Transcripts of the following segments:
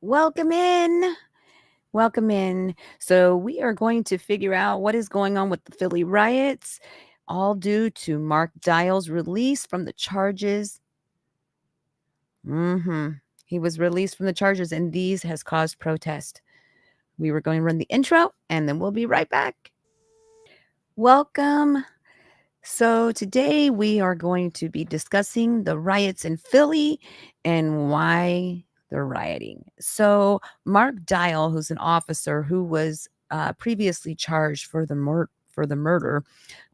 Welcome in. Welcome in. So, we are going to figure out what is going on with the Philly riots, all due to Mark Dial's release from the charges. He was released from the charges, and these has caused protest. We were going to run the intro, and then we'll be right back. Welcome. So, today we are going to be discussing the riots in Philly and why they're rioting. So, Mark Dial, who's an officer who was previously charged for the murder, or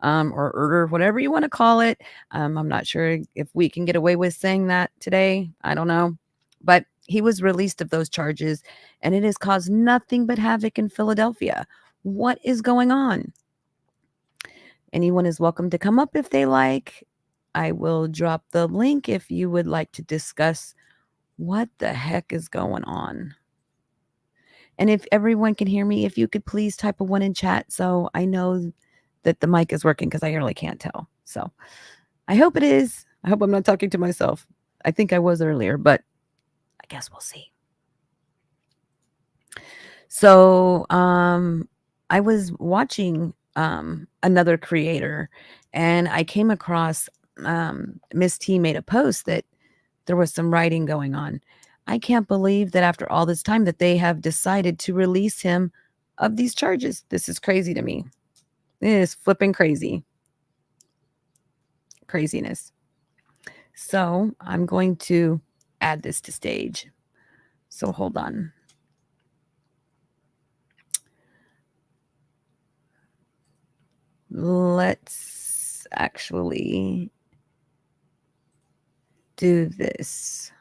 murder, whatever you want to call it. I'm not sure if we can get away with saying that today. I don't know, but he was released of those charges, and it has caused nothing but havoc in Philadelphia. What is going on? Anyone is welcome to come up if they like. I will drop the link if you would like to discuss what the heck is going on. And if everyone can hear me, if you could please type a one in chat so I know that the mic is working because I really can't tell. So I hope it is. I hope I'm not talking to myself. I think I was earlier, but I guess we'll see. So I was watching another creator and I came across Miss T made a post that there was some writing going on. I can't believe that after all this time that they have decided to release him of these charges. This is crazy to me. It is flipping crazy. Craziness. So I'm going to add this to stage. So hold on. Let's actually do this.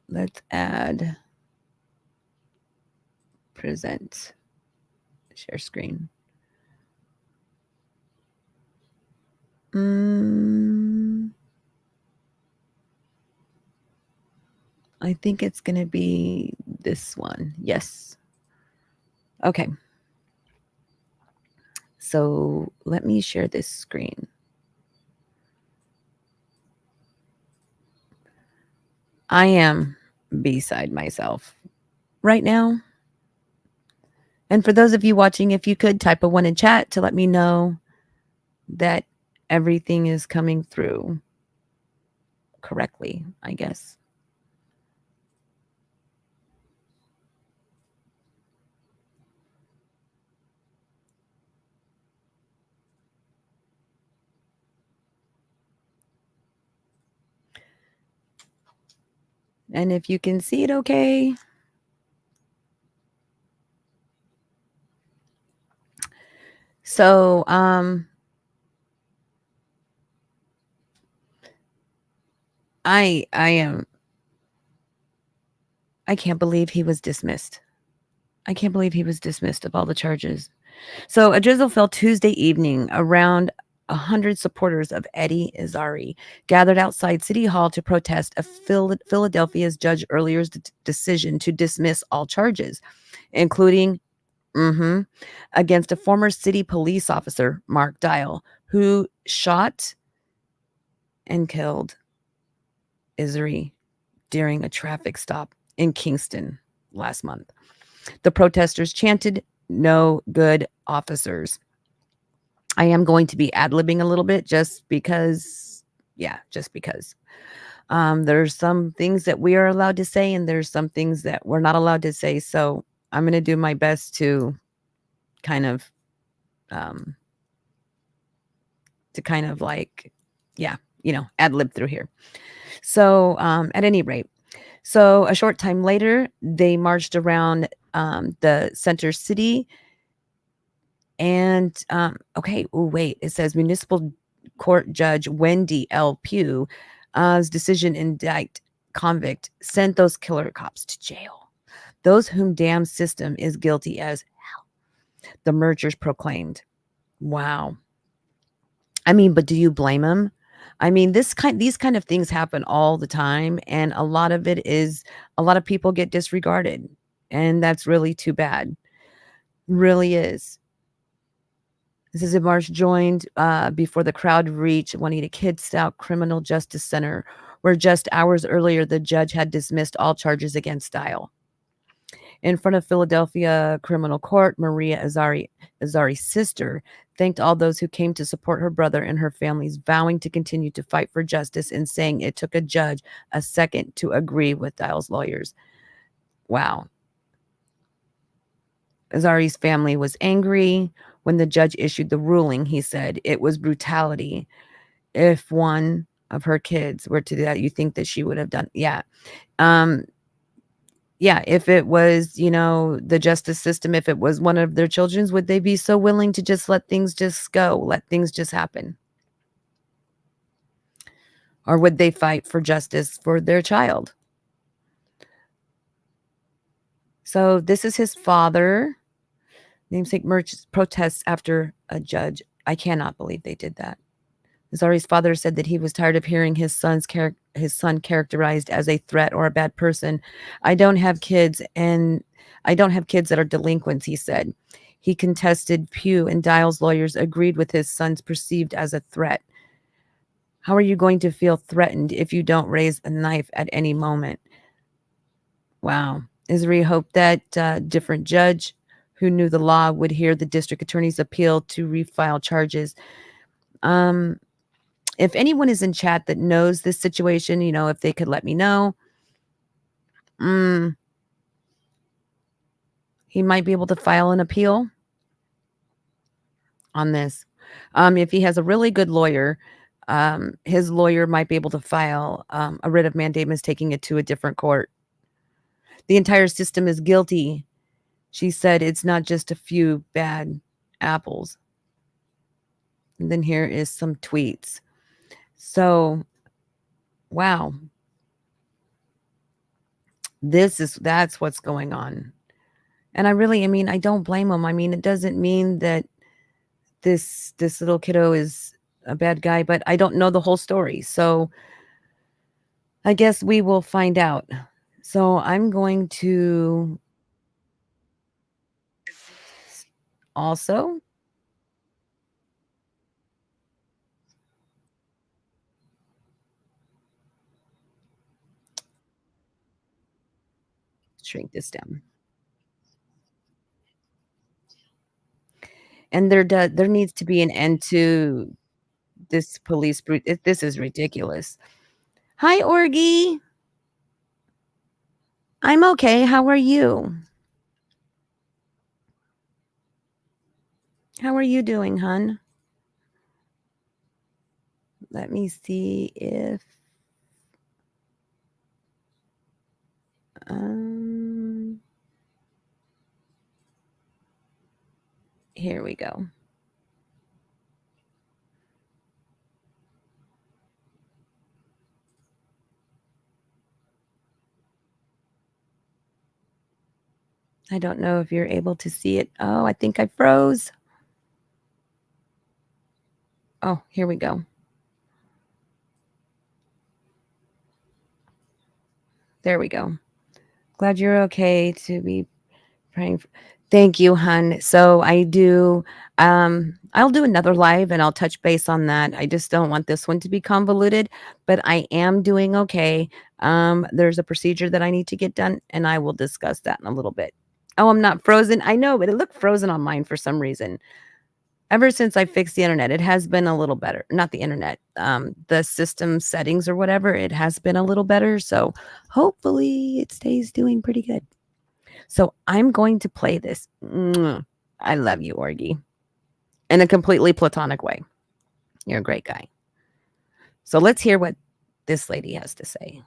Let's add present share screen. I think it's going to be this one. Yes. Okay. So let me share this screen. I am beside myself right now. And for those of you watching, if you could type a one in chat to let me know that everything is coming through correctly, I guess. And if you can see it okay. So, I can't believe he was dismissed. I can't believe he was dismissed of all the charges. So a drizzle fell Tuesday evening. Around 100 supporters of Eddie Izzari gathered outside City Hall to protest a Philadelphia's Judge Earlier's decision to dismiss all charges, including against a former city police officer, Mark Dial, who shot and killed Izzari during a traffic stop in Kingston last month. The protesters chanted, "No good officers." I am going to be ad-libbing a little bit just because, just because. There's some things that we are allowed to say, and there's some things that we're not allowed to say. So I'm going to do my best to kind of, like, ad-lib through here. So at any rate, so a short time later, they marched around the center city. And it says Municipal Court Judge Wendy L. Pugh's decision indict convict sent those killer cops to jail. Those whom damn system is guilty as hell, the mergers proclaimed. Wow. I mean, but do you blame them? I mean, these kind of things happen all the time, and a lot of people get disregarded, and that's really too bad. Really is. This is a march joined before the crowd reached Juanita Kidstout Criminal Justice Center, where just hours earlier the judge had dismissed all charges against Dial. In front of Philadelphia Criminal Court, Maria Azari's sister thanked all those who came to support her brother and her families, vowing to continue to fight for justice and saying it took a judge a second to agree with Dial's lawyers. Wow. Azari's family was angry when the judge issued the ruling. He said it was brutality. If one of her kids were to do that, you think that she would have done? Yeah. Um, yeah, if it was, the justice system, if it was one of their children's, would they be so willing to just let things just go, let things just happen? Or would they fight for justice for their child? So this is his father. Namesake merchants protests after a judge. I cannot believe they did that. Zari's father said that he was tired of hearing his son characterized as a threat or a bad person. I don't have kids, and I don't have kids that are delinquents, he said. He contested Pugh, and Dial's lawyers agreed with his son's perceived as a threat. How are you going to feel threatened if you don't raise a knife at any moment? Wow. Isri hoped that a different judge who knew the law would hear the district attorney's appeal to refile charges. If anyone is in chat that knows this situation, if they could let me know, he might be able to file an appeal on this. If he has a really good lawyer, his lawyer might be able to file a writ of mandamus, taking it to a different court. The entire system is guilty. She said it's not just a few bad apples. And then here is some tweets. So, wow. That's what's going on. And I don't blame him. It doesn't mean that this little kiddo is a bad guy, but I don't know the whole story. So I guess we will find out. So I'm going to also shrink this down. And there needs to be an end to this police brute. This is ridiculous. Hi, Orgy. I'm okay. How are you? How are you doing, hun? Let me see if here we go. I don't know if you're able to see it. Oh, I think I froze. Oh, here we go. There we go. Glad you're okay to be praying. Thank you, hun. So I'll do another live and I'll touch base on that. I just don't want this one to be convoluted, but I am doing okay. There's a procedure that I need to get done and I will discuss that in a little bit. Oh, I'm not frozen. I know, but it looked frozen on mine for some reason. Ever since I fixed the internet, it has been a little better. Not the internet, the system settings or whatever, it has been a little better. So hopefully it stays doing pretty good. So I'm going to play this. I love you, Orgy. In a completely platonic way. You're a great guy. So let's hear what this lady has to say.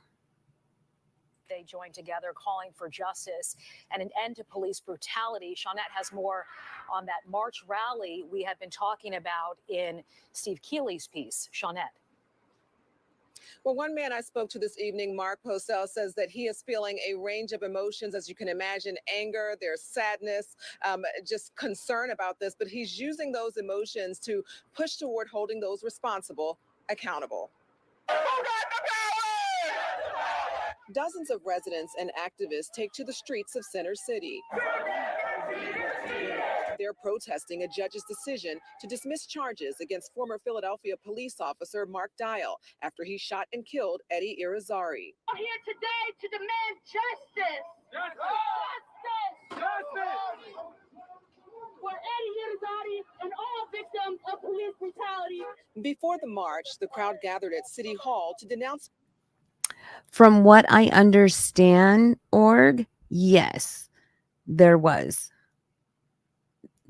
They joined together calling for justice and an end to police brutality. Shawnette has more on that March rally we have been talking about in Steve Keeley's piece. Shawnette. Well, one man I spoke to this evening, Mark Posell, says that he is feeling a range of emotions, as you can imagine: anger, there's sadness, just concern about this. But he's using those emotions to push toward holding those responsible accountable. Dozens of residents and activists take to the streets of Center City. They're protesting a judge's decision to dismiss charges against former Philadelphia police officer Mark Dial after he shot and killed Eddie Irizarry. I'm here today to demand justice. Justice for Eddie Irizarry and all victims of police brutality. Before the march, the crowd gathered at City Hall to denounce. From what I understand, org, yes, there was.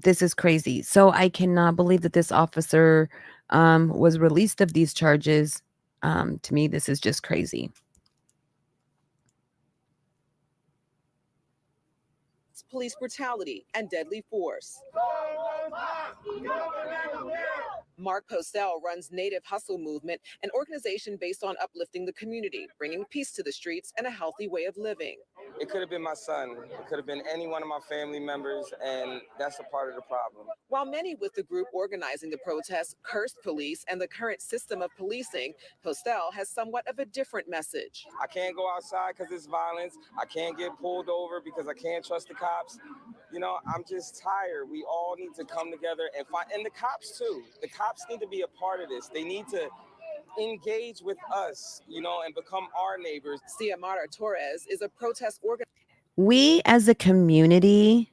This is crazy. So I cannot believe that this officer was released of these charges. To me, this is just crazy. Police brutality and deadly force. Mark Postel runs Native Hustle Movement, an organization based on uplifting the community, bringing peace to the streets and a healthy way of living. It could have been my son. It could have been any one of my family members, and that's a part of the problem. While many with the group organizing the protest cursed police and the current system of policing, Postel has somewhat of a different message. I can't go outside because it's violence. I can't get pulled over because I can't trust the cops. You know, I'm just tired. We all need to come together and find, and the cops too. The cops need to be a part of this. They need to engage with us, you know, and become our neighbors. Xiomara Torres is a protest organizer. We as a community,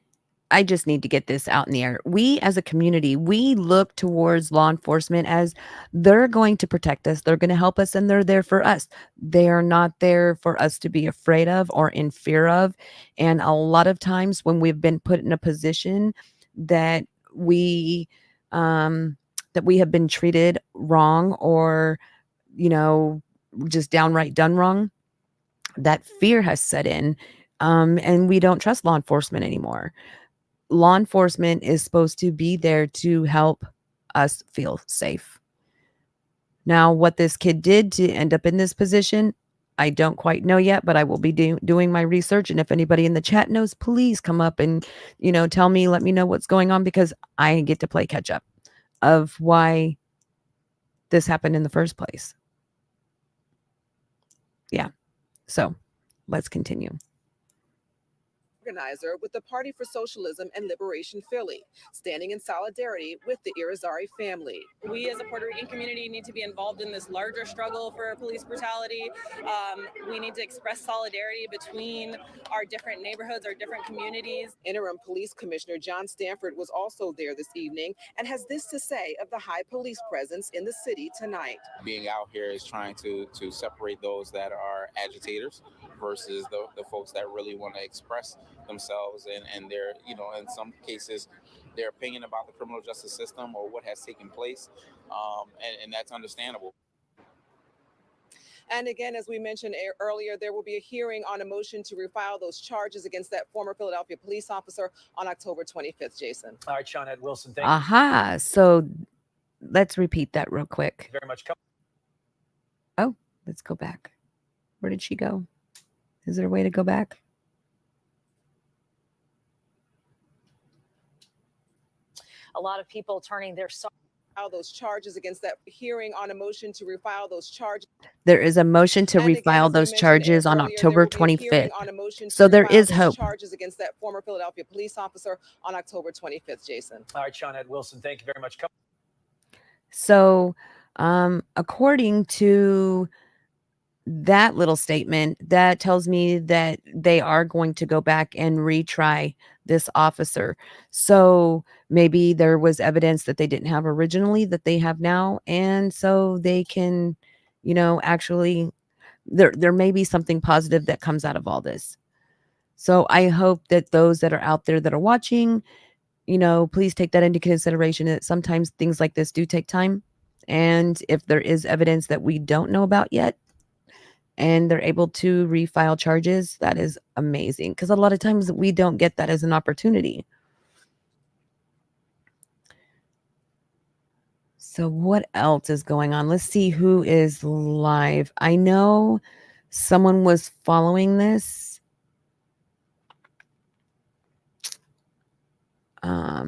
I just need to get this out in the air. We as a community, we look towards law enforcement as they're going to protect us. They're going to help us, and they're there for us. They are not there for us to be afraid of or in fear of. And a lot of times when we've been put in a position that we have been treated wrong or, you know, just downright done wrong, that fear has set in, and we don't trust law enforcement anymore. Law enforcement is supposed to be there to help us feel safe. Now, what this kid did to end up in this position, I don't quite know yet, but I will be doing my research. And if anybody in the chat knows, please come up and, you know, tell me, let me know what's going on, because I get to play catch up of why this happened in the first place. Yeah. So let's continue. Organizer with the Party for Socialism and Liberation Philly, standing in solidarity with the Irizarry family. We as a Puerto Rican community need to be involved in this larger struggle for police brutality. We need to express solidarity between our different neighborhoods, our different communities. Interim Police Commissioner John Stanford was also there this evening and has this to say of the high police presence in the city tonight. Being out here is trying to separate those that are agitators versus the folks that really want to express themselves and their, you know, in some cases, their opinion about the criminal justice system or what has taken place, and that's understandable. And again, as we mentioned earlier, there will be a hearing on a motion to refile those charges against that former Philadelphia police officer on October 25th, Jason. All right, Shawnette Wilson, thank you Aha. So let's repeat that real quick. very much. Oh, let's go back. Where did she go? Is there a way to go back? A lot of people turning their Those charges against that hearing on a motion to refile those charges. There is a motion to And again, refile as we those mentioned charges on earlier, there October will be a hearing 25th. on a motion to So there refile is those hope. charges against that former Philadelphia police officer on October 25th, Jason. All right, Shawnette Wilson, thank you very much. So, according to that little statement, that tells me that they are going to go back and retry this officer. So maybe there was evidence that they didn't have originally that they have now. And so they can, you know, actually, there may be something positive that comes out of all this. So I hope that those that are out there that are watching, you know, please take that into consideration, that sometimes things like this do take time. And if there is evidence that we don't know about yet, and they're able to refile charges, that is amazing. Because a lot of times we don't get that as an opportunity. So what else is going on? Let's see who is live. I know someone was following this.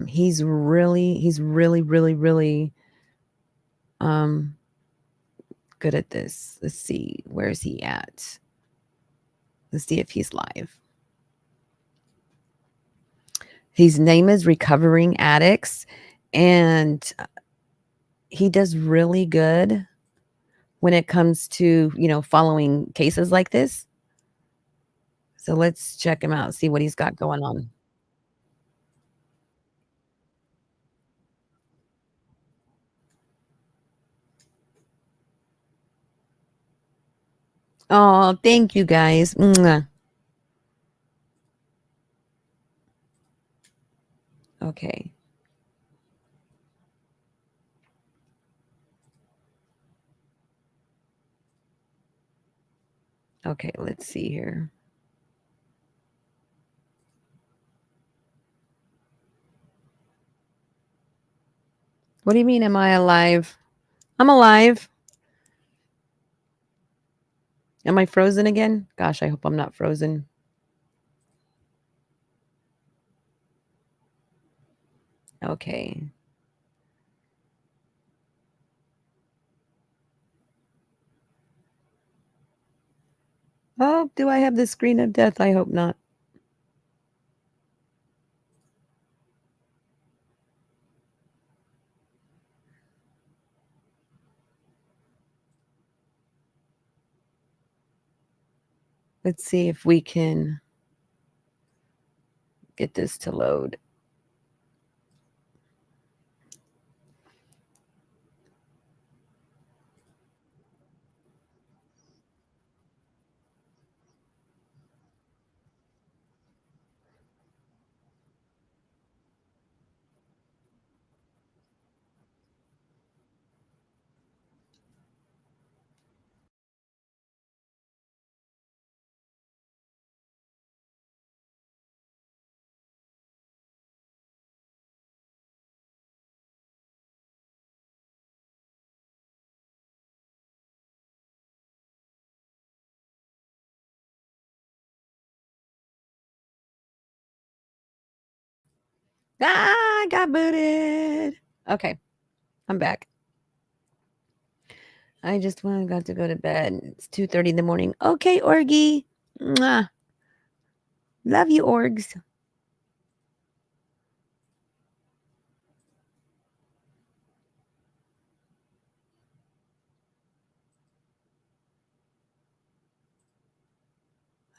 He's really good at this. Let's see. Where is he at? Let's see if he's live. His name is Recovering Addicts, and he does really good when it comes to, following cases like this. So let's check him out, see what he's got going on. Oh, thank you guys. Mwah. Okay. Okay, let's see here. What do you mean, am I alive? I'm alive. Am I frozen again? Gosh, I hope I'm not frozen. Okay. Oh, do I have the screen of death? I hope not. Let's see if we can get this to load. Ah, I got booted. Okay, I'm back. I just got to go to bed. It's 2:30 in the morning. Okay, Orgy. Mwah. Love you, orgs.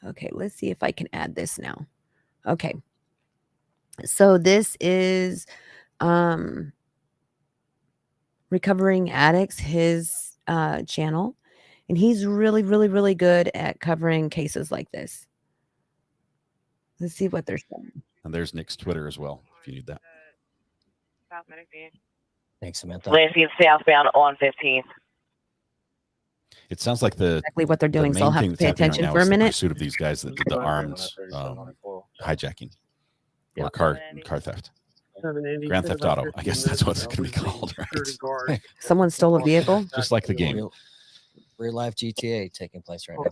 Okay, let's see if I can add this now. Okay. So this is Recovering Addicts, his channel, and he's really, really, really good at covering cases like this. Let's see what they're saying. And there's Nick's Twitter as well, if you need that. Thanks, Samantha. Lansing southbound on 15th. It sounds like the Exactly what they're doing, so I'll main have thing to that's pay happening attention right now for a is the minute. pursuit of these guys that did the armed hijacking or car theft. Grand Theft Auto. I guess that's what it's going to be called, right? Someone stole a vehicle? Just like the game. Real life GTA taking place right now.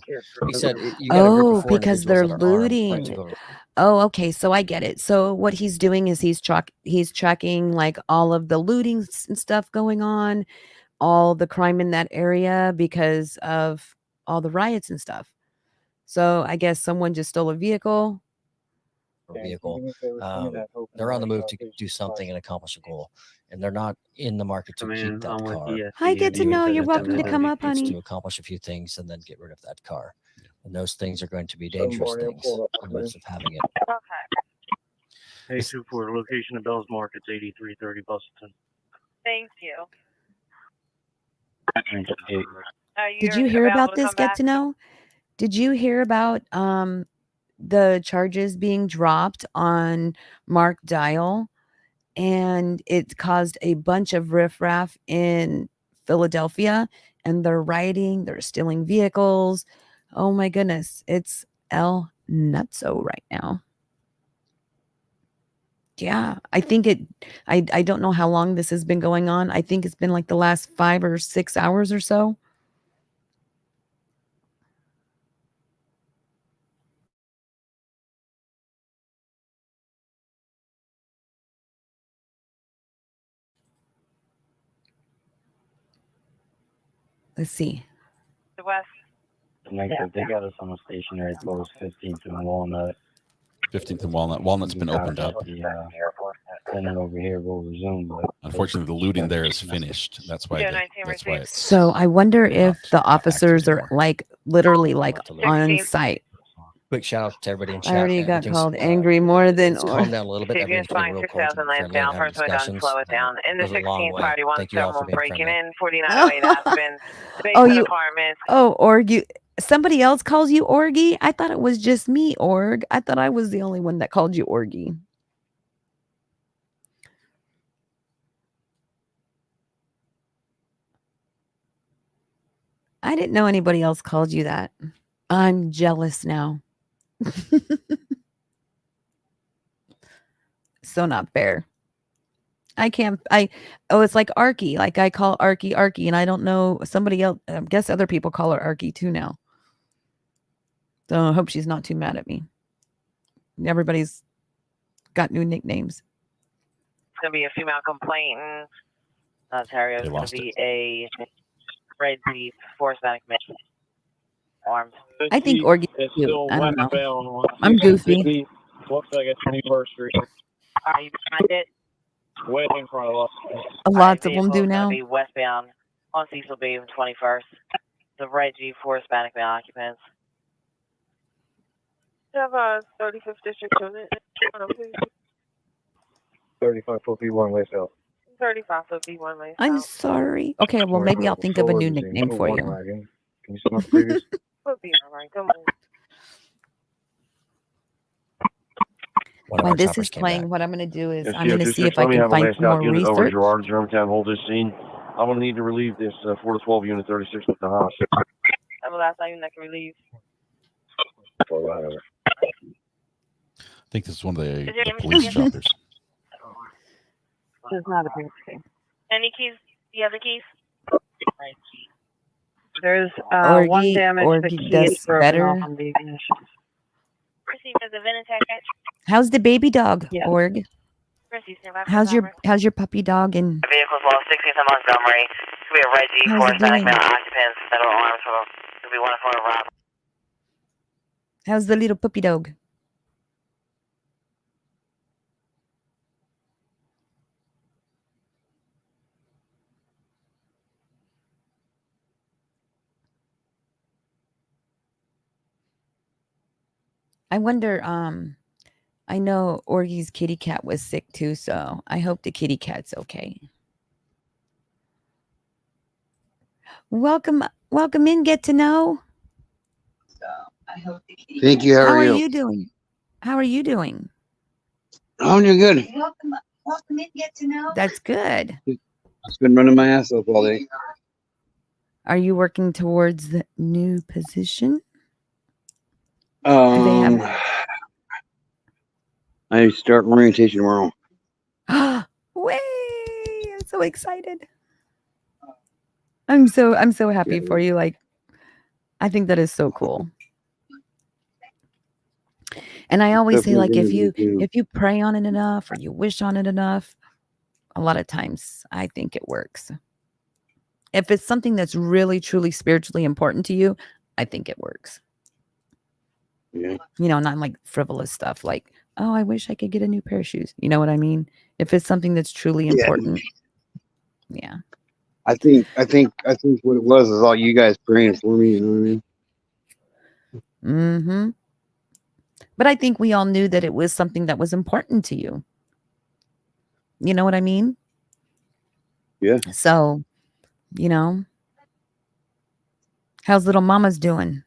He said you got a group Oh, of four because they're individuals that are armed, right, looting. to go- Oh, okay. So I get it. So what he's doing is he's tracking like all of the looting and stuff going on, all the crime in that area because of all the riots and stuff. So I guess someone just stole a vehicle. vehicle. They're on the move to do something and accomplish a goal, and they're not in the market to keep that car. I get to know. You're welcome to come up, It's honey. to accomplish a few things and then get rid of that car. And those things are going to be dangerous things in the midst of having it. Hey, 24, location of Bell's Markets, 8330 Bustleton. Thank you. Did you hear about this? Get to know? Did you hear about the charges being dropped on Mark Dial? And it caused a bunch of riffraff in Philadelphia, and they're rioting, they're stealing vehicles. Oh my goodness, it's El Nutso right now. Yeah, I think I don't know how long this has been going on. I think it's been like the last 5 or 6 hours or so. Let's see. The West. They got us on a stationary post 15th and Walnut. 15th and Walnut. Walnut's been opened up. And then over here we'll resume. But Unfortunately, the looting there is finished. That's why. That's why it's. So I wonder if the officers are like literally like on site. Quick shout out to everybody in chat. I already got Everything's, called angry more than. Let's calm down a little bit. Everything's getting real cordial and friendly and having discussions. Slow it down. In the Goes a long 16th way. party, one Thank you all for someone being breaking friendly. in 4908 Aspen. Oh, Basement you. apartments. Oh, Org, you. Somebody else calls you Orgy? I thought it was just me, Org. I thought I was the only one that called you Orgy. I didn't know anybody else called you that. I'm jealous now. So not fair. I can't. It's like Arky. Like I call Arky, and I don't know somebody else. I guess other people call her Arky too now. So I hope she's not too mad at me. Everybody's got new nicknames. It's going to be a female complainant. Ontario is going to be a red Jeep, 4 Hispanic men. Armed. I think Orgy is cute. I don't know. I'm goofy. Looks like it's anniversary. Are you behind it? Way in front of us. Lots of them do now. Be westbound on Cecil B. 21st. The red Jeep, 4 Hispanic male occupants. You have a 35th district unit. 35-foot B1 way south. 35-foot B1 way. I'm sorry. Okay, well maybe I'll think of a new nickname for you. Can you send up the previous? We'll be all right. Come on. While this is playing, what I'm going to do is I'm going to see if I can find some more research. Gerard, Germantown, hold this scene. I'm going to need to relieve this 4 to 12 unit 36 with the house. I'm the last time that can relieve. I think this is one of the police choppers. It's not a big thing. Any keys? Do you have the keys? Right. There's one damage. Orgy the key does is broken better. off on the ignition. Received as a Venetech. How's the baby dog, Org? Received How's your puppy dog? And Vehicles lost 16th and Montgomery. It's going to be a red Jeep, 4 How's it Hispanic doing? male occupants. Federal arms. It'll be 1 for a rob. how's the little puppy dog? I wonder, I know Orgy's kitty cat was sick too, so I hope the kitty cat's okay. Welcome in, get to know. So I hope the kitty. Thank you. How are you? Doing? How are you doing? I'm doing good. Welcome in, get to know. That's good. It's been running my ass off all day. Are you working towards the new position? I start orientation tomorrow. Way! I'm so excited. I'm so happy for you. Like, I think that is so cool. And I always say, like, if you pray on it enough or you wish on it enough, a lot of times I think it works. If it's something that's really, truly spiritually important to you, I think it works. Yeah. You know, not like frivolous stuff like, oh, I wish I could get a new pair of shoes. You know what I mean? If it's something that's truly important. Yeah. I think what it was is all you guys praying for me, you know what I mean? Mm-hmm. But I think we all knew that it was something that was important to you. You know what I mean? Yeah. So, you know, how's little mama's doing?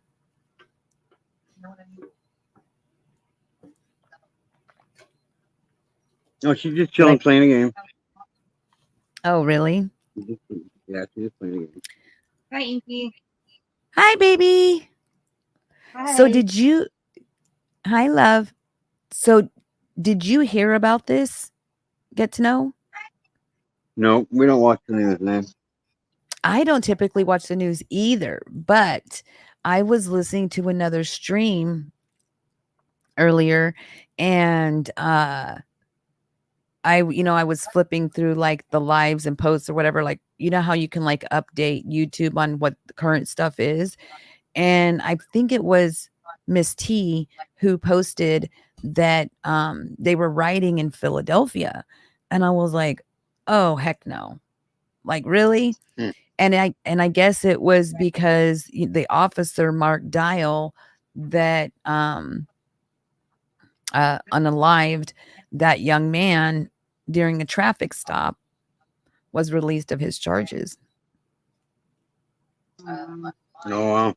No, she's just chilling, playing a game. Oh, really? Yeah, she's just playing a game. Hi, Inky. Hi, baby. Hi. So hi, love. So did you hear about this? Get to know? No, we don't watch the news, man. I don't typically watch the news either, but I was listening to another stream earlier and I was flipping through like the lives and posts or whatever, like, you know how you can like update YouTube on what the current stuff is. And I think it was Miss T who posted that they were rioting in Philadelphia. And I was like, oh, heck no. Like, really? And I guess it was because the officer, Mark Dial, that unalived that young man during a traffic stop, was released of his charges. Oh, wow.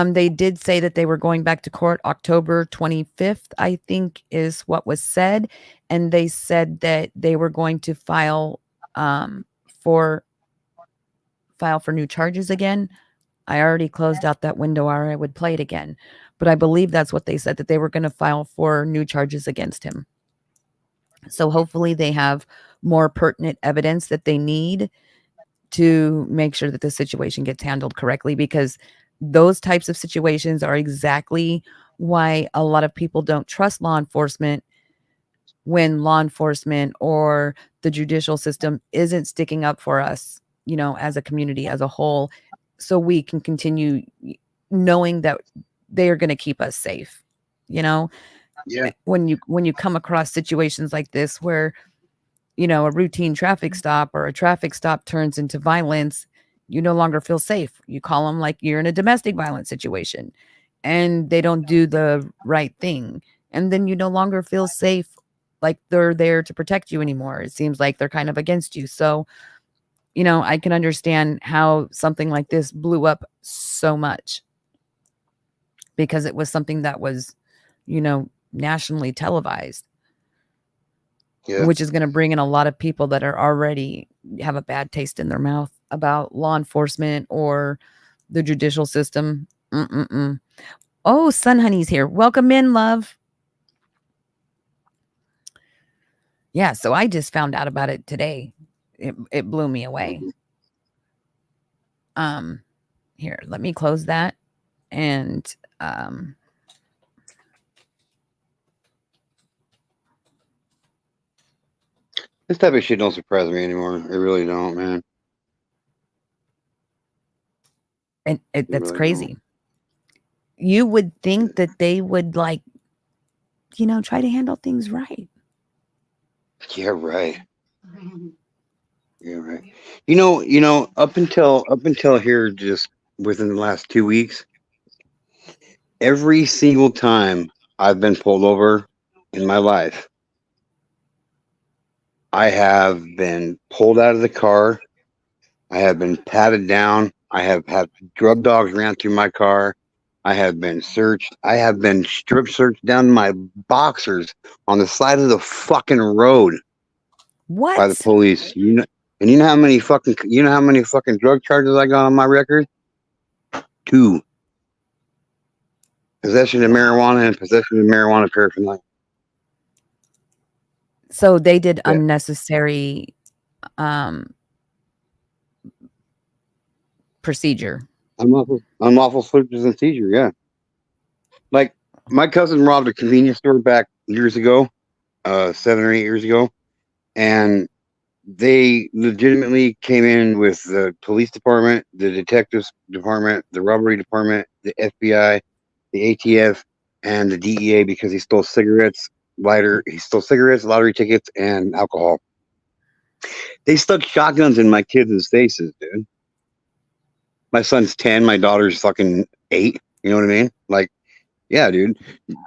They did say that they were going back to court October 25th, I think is what was said. And they said that they were going to file for new charges again. I already closed out that window, or I would play it again. But I believe that's what they said, that they were going to file for new charges against him. So hopefully they have more pertinent evidence that they need to make sure that the situation gets handled correctly, because those types of situations are exactly why a lot of people don't trust law enforcement, when law enforcement or the judicial system isn't sticking up for us, as a community as a whole, so we can continue knowing that they are going to keep us safe. Yeah. When you come across situations like this where, a routine traffic stop or a traffic stop turns into violence, you no longer feel safe. You call them like you're in a domestic violence situation and they don't do the right thing. And then you no longer feel safe, like they're there to protect you anymore. It seems like they're kind of against you. So, I can understand how something like this blew up so much, because it was something that was, nationally televised. Yeah. Which is going to bring in a lot of people that are already have a bad taste in their mouth about law enforcement or the judicial system. Oh, Sun Honey's here. Welcome in, love. Yeah, so I just found out about it today. It blew me away. Here, let me close that. And this type of shit don't surprise me anymore. It really don't, man. And that's crazy. You would think that they would try to handle things right. Yeah, right. Yeah, right. Up until here, just within the last 2 weeks, every single time I've been pulled over in my life, I have been pulled out of the car. I have been patted down. I have had drug dogs ran through my car. I have been searched. I have been strip searched down to my boxers on the side of the fucking road. What? By the police. And you know how many fucking drug charges I got on my record? 2. Possession of marijuana and possession of marijuana paraphernalia. So they did unnecessary procedure. Unlawful searches and seizure, yeah. Like, my cousin robbed a convenience store back years ago, 7 or 8 years ago, and they legitimately came in with the police department, the detectives department, the robbery department, the FBI, the ATF, and the DEA, because he stole cigarettes, lottery tickets, and alcohol. They stuck shotguns in my kids' faces, dude. My son's 10, my daughter's fucking 8. You know what I mean? Like, yeah, dude.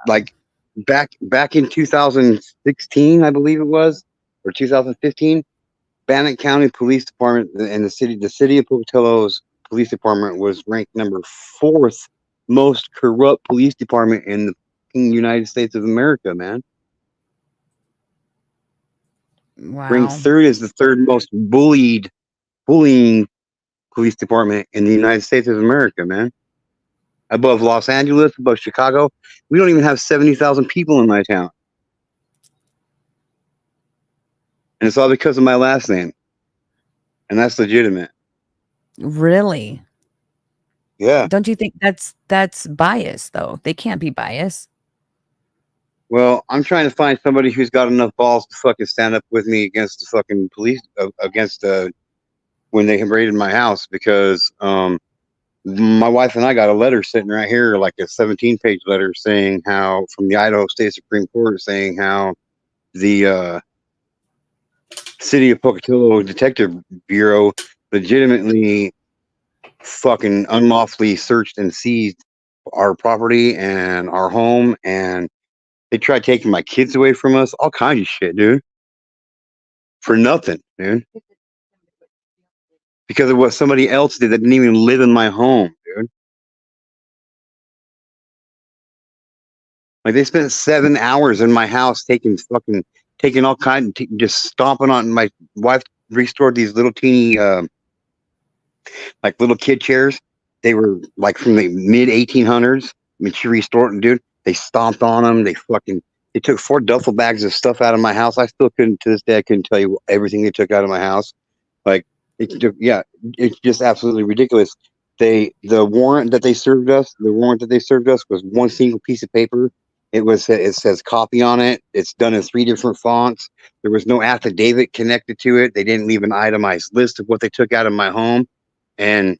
Like, back in 2016, I believe it was, or 2015, Bannock County Police Department and the city of Pocatello's police department was ranked number 4th most corrupt police department in the United States of America, man. Wow. Ranked 3rd is the 3rd most bullying police department in the United States of America, man. Above Los Angeles, above Chicago. We don't even have 70,000 people in my town. And it's all because of my last name. And that's legitimate. Really? Yeah. Don't you think that's biased, though? They can't be biased. Well, I'm trying to find somebody who's got enough balls to fucking stand up with me against the fucking police, when they raided my house, because my wife and I got a letter sitting right here, like a 17-page letter saying how, from the Idaho State Supreme Court, saying how the City of Pocatello Detective Bureau legitimately fucking unlawfully searched and seized our property and our home, and they tried taking my kids away from us, all kinds of shit, dude. For nothing, dude. Because of what somebody else did that didn't even live in my home, dude. Like, they spent 7 hours in my house taking all kinds, just stomping on. My wife restored these little teeny, like little kid chairs. They were like from the mid 1800s. I mean, she restored them, dude. They stomped on them. They took 4 duffel bags of stuff out of my house. I still couldn't, to this day, I couldn't tell you everything they took out of my house. Like, it's just absolutely ridiculous. The warrant that they served us was one single piece of paper. It says copy on it. It's done in 3 different fonts. There was no affidavit connected to it. They didn't leave an itemized list of what they took out of my home. And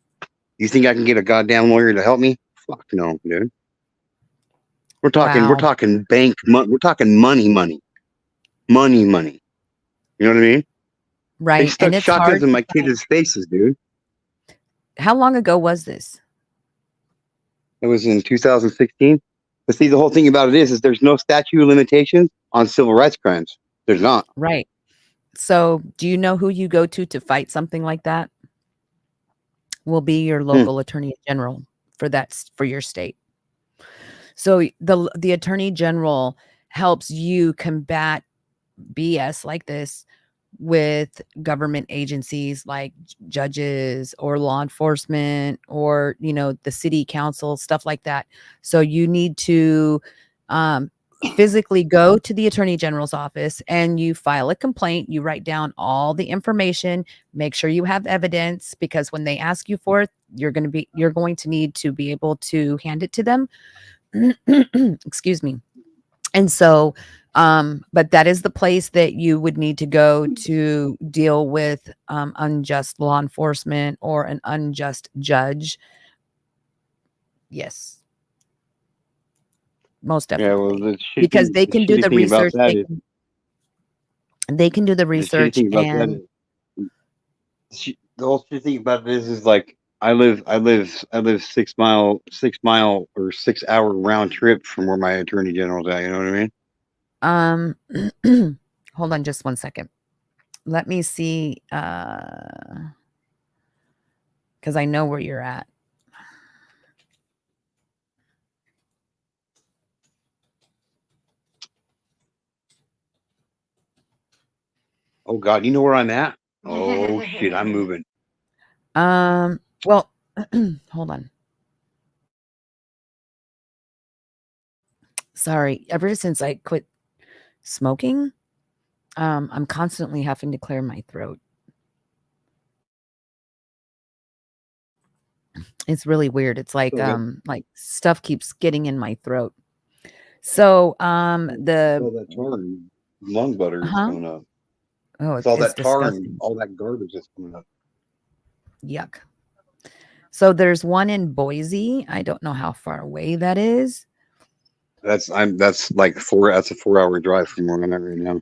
you think I can get a goddamn lawyer to help me? Fuck no, dude. We're talking bank money. We're talking money. You know what I mean? Right. They stuck shotguns in my kids' faces, dude. How long ago was this? It was in 2016. But see, the whole thing about it is there's no statute of limitations on civil rights crimes. There's not. Right. So do you know who you go to fight something like that? Will be your local attorney general for your state. So the attorney general helps you combat BS like this with government agencies like judges or law enforcement or, the city council, stuff like that. So you need to physically go to the attorney general's office and you file a complaint. You write down all the information, make sure you have evidence, because when they ask you for it, you're going to need to be able to hand it to them. Excuse me. And so, but that is the place that you would need to go to deal with unjust law enforcement or an unjust judge. Yes. Most definitely. Yeah, well, because they can do the research. They can do the research. And the whole thing about it is like, I live 6 mile or 6 hour round trip from where my attorney general's at. You know what I mean? Hold on just one second. Let me see. Because I know where you're at. Oh God, you know where I'm at? Oh shit, I'm moving. Well, hold on. Sorry. Ever since I quit smoking, I'm constantly having to clear my throat. It's really weird. It's like stuff keeps getting in my throat. So that tar and lung butter is coming up. Oh, it's all that tar disgusting. and all that garbage that's coming up. Yuck. So there's one in Boise. I don't know how far away that is. That's like that's a 4-hour drive from where I'm at right now.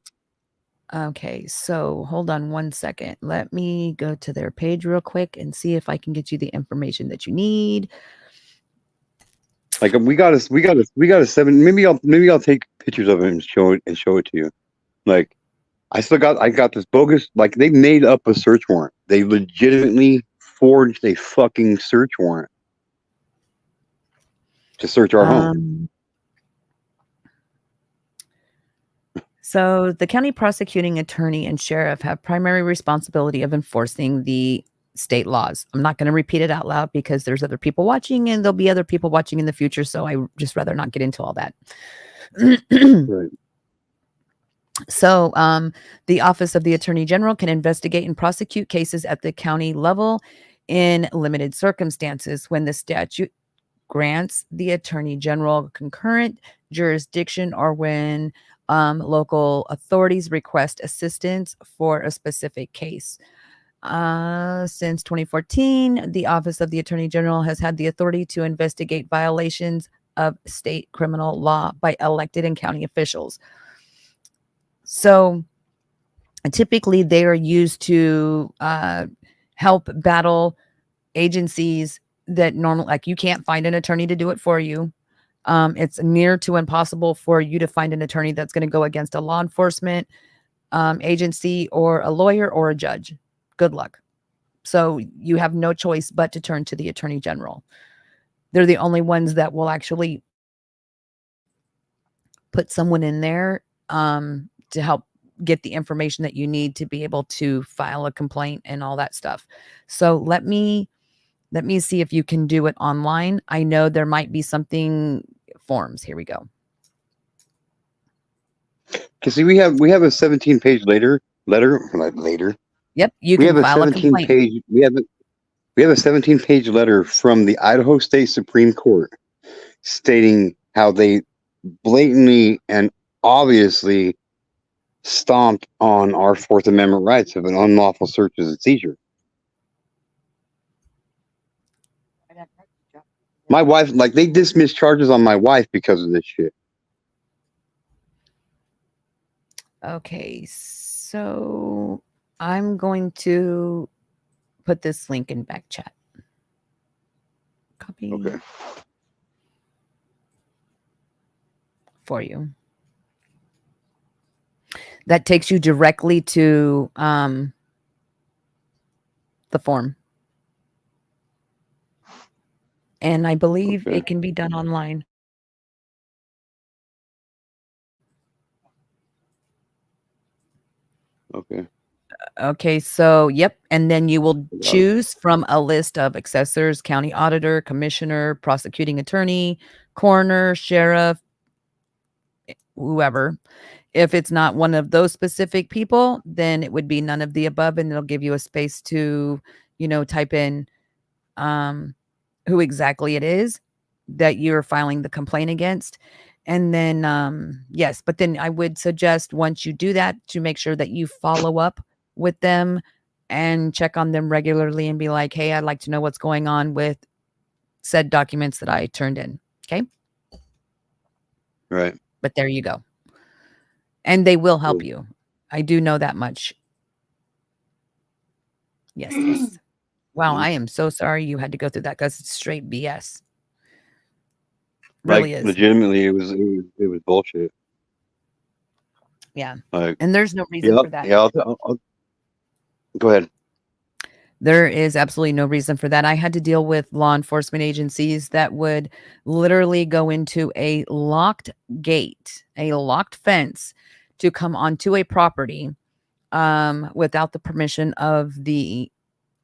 Okay, so hold on one second. Let me go to their page real quick and see if I can get you the information that you need. Like we got a 7. Maybe I'll take pictures of it and show it to you. Like I got this bogus, like they made up a search warrant. They legitimately forged a fucking search warrant to search our home. So the county prosecuting attorney and sheriff have primary responsibility of enforcing the state laws. I'm not going to repeat it out loud because there's other people watching and there'll be other people watching in the future. So I just rather not get into all that. Right. So the Office of the Attorney General can investigate and prosecute cases at the county level in limited circumstances when the statute grants the Attorney General concurrent jurisdiction or when local authorities request assistance for a specific case. Since 2014, the Office of the Attorney General has had the authority to investigate violations of state criminal law by elected and county officials. So typically they are used to help battle agencies that normally, like, you can't find an attorney to do it for you. It's near to impossible for you to find an attorney that's going to go against a law enforcement agency or a lawyer or a judge. Good luck. So you have no choice but to turn to the Attorney General. They're the only ones that will actually put someone in there to help get the information that you need to be able to file a complaint and all that stuff. So let me see if you can do it online. I know there might be something, forms. Here we go. Okay, see, we have a 17-page letter. Yep, you We can have a file a 17 complaint. page. We have a 17-page letter from the Idaho State Supreme Court stating how they blatantly and obviously stomped on our Fourth Amendment rights of an unlawful search and seizure. My wife, like, they dismissed charges on my wife because of this shit. Okay, so I'm going to put this link in back chat. Copy. Okay. For you. That takes you directly to the form. And I believe it can be done online. Okay. Okay, so yep, and then you will choose from a list of assessors, county auditor, commissioner, prosecuting attorney, coroner, sheriff, whoever. If it's not one of those specific people, then it would be none of the above, and it'll give you a space to, type in who exactly it is that you're filing the complaint against. And then, yes, but then I would suggest once you do that to make sure that you follow up with them and check on them regularly and be like, hey, I'd like to know what's going on with said documents that I turned in. Okay. Right. But there you go. And they will help you. I do know that much. Yes. Yes. Wow. I am so sorry you had to go through that because it's straight BS. Really Like, is. legitimately, it was bullshit. Yeah. Like, And there's no reason for that. Yeah, I'll go ahead. There is absolutely no reason for that. I had to deal with law enforcement agencies that would literally go into a locked gate, a locked fence to come onto a property without the permission of the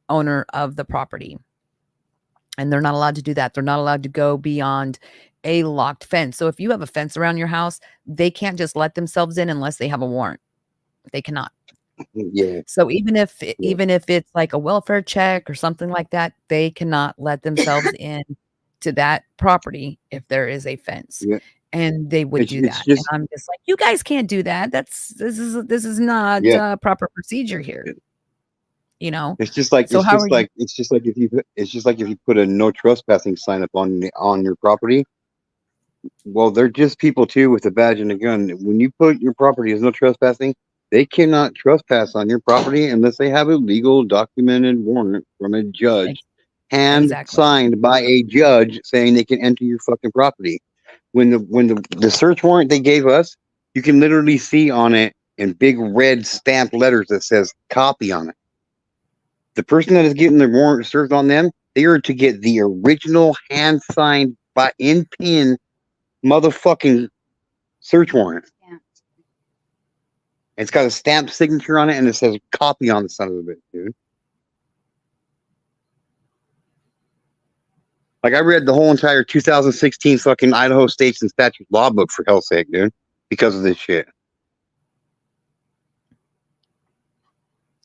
owner of the property. And they're not allowed to do that. They're not allowed to go beyond a locked fence. So if you have a fence around your house, they can't just let themselves in unless they have a warrant. They cannot. Yeah. So even if it's like a welfare check or something like that, they cannot let themselves in to that property if there is a fence. Yeah. And they would do It's that. just, And I'm just like, you guys can't do that. This is not yeah. proper procedure here. It's just like So how are you? it's just like if you put a no trespassing sign up on your property. Well, they're just people too with a badge and a gun. When you put your property as no trespassing, they cannot trespass on your property unless they have a legal documented warrant from a judge, hand signed by a judge saying they can enter your fucking property. When the search warrant they gave us, you can literally see on it in big red stamped letters that says copy on it. The person that is getting the warrant served on them, they are to get the original hand signed by in pen motherfucking search warrant. Yeah. It's got a stamped signature on it and it says copy on the son of a bitch, dude. Like, I read the whole entire 2016 fucking Idaho States and Statutes Law book, for hell's sake, dude, because of this shit.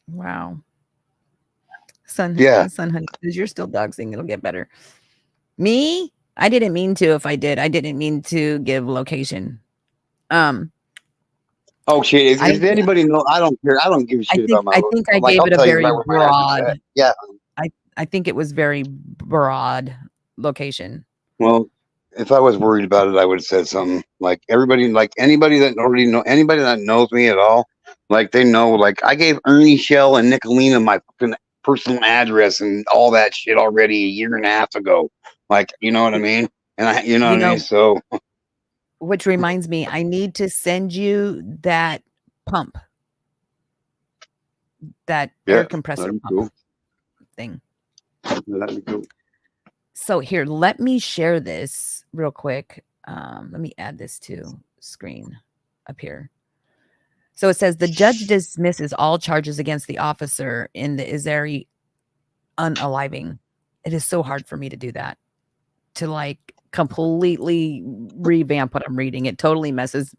Wow. Son, honey, because you're still doxing, it'll get better. Me? I didn't mean to. If I did, I didn't mean to give location. Oh Oh shit! If anybody know, I don't care. I don't give a shit about my. I think I like, gave I'll it a tell you very right where my address is broad. at. Yeah. I think it was very broad location. Well, if I was worried about it, I would have said something like everybody, like anybody that already know, anybody that knows me at all, like they know, like I gave Ernie, Shell, and Nicolina my fucking personal address and all that shit already a year and a half ago. Like, you know what I mean? And I, you know what I mean? So, which reminds me, I need to send you that pump, that air compressor pump thing. That'd be cool. So here, let me share this real quick. Let me add this to screen up here. So it says the judge dismisses all charges against the officer in the Izari unaliving. It is so hard for me to do that, to like completely revamp what I'm reading. It totally messes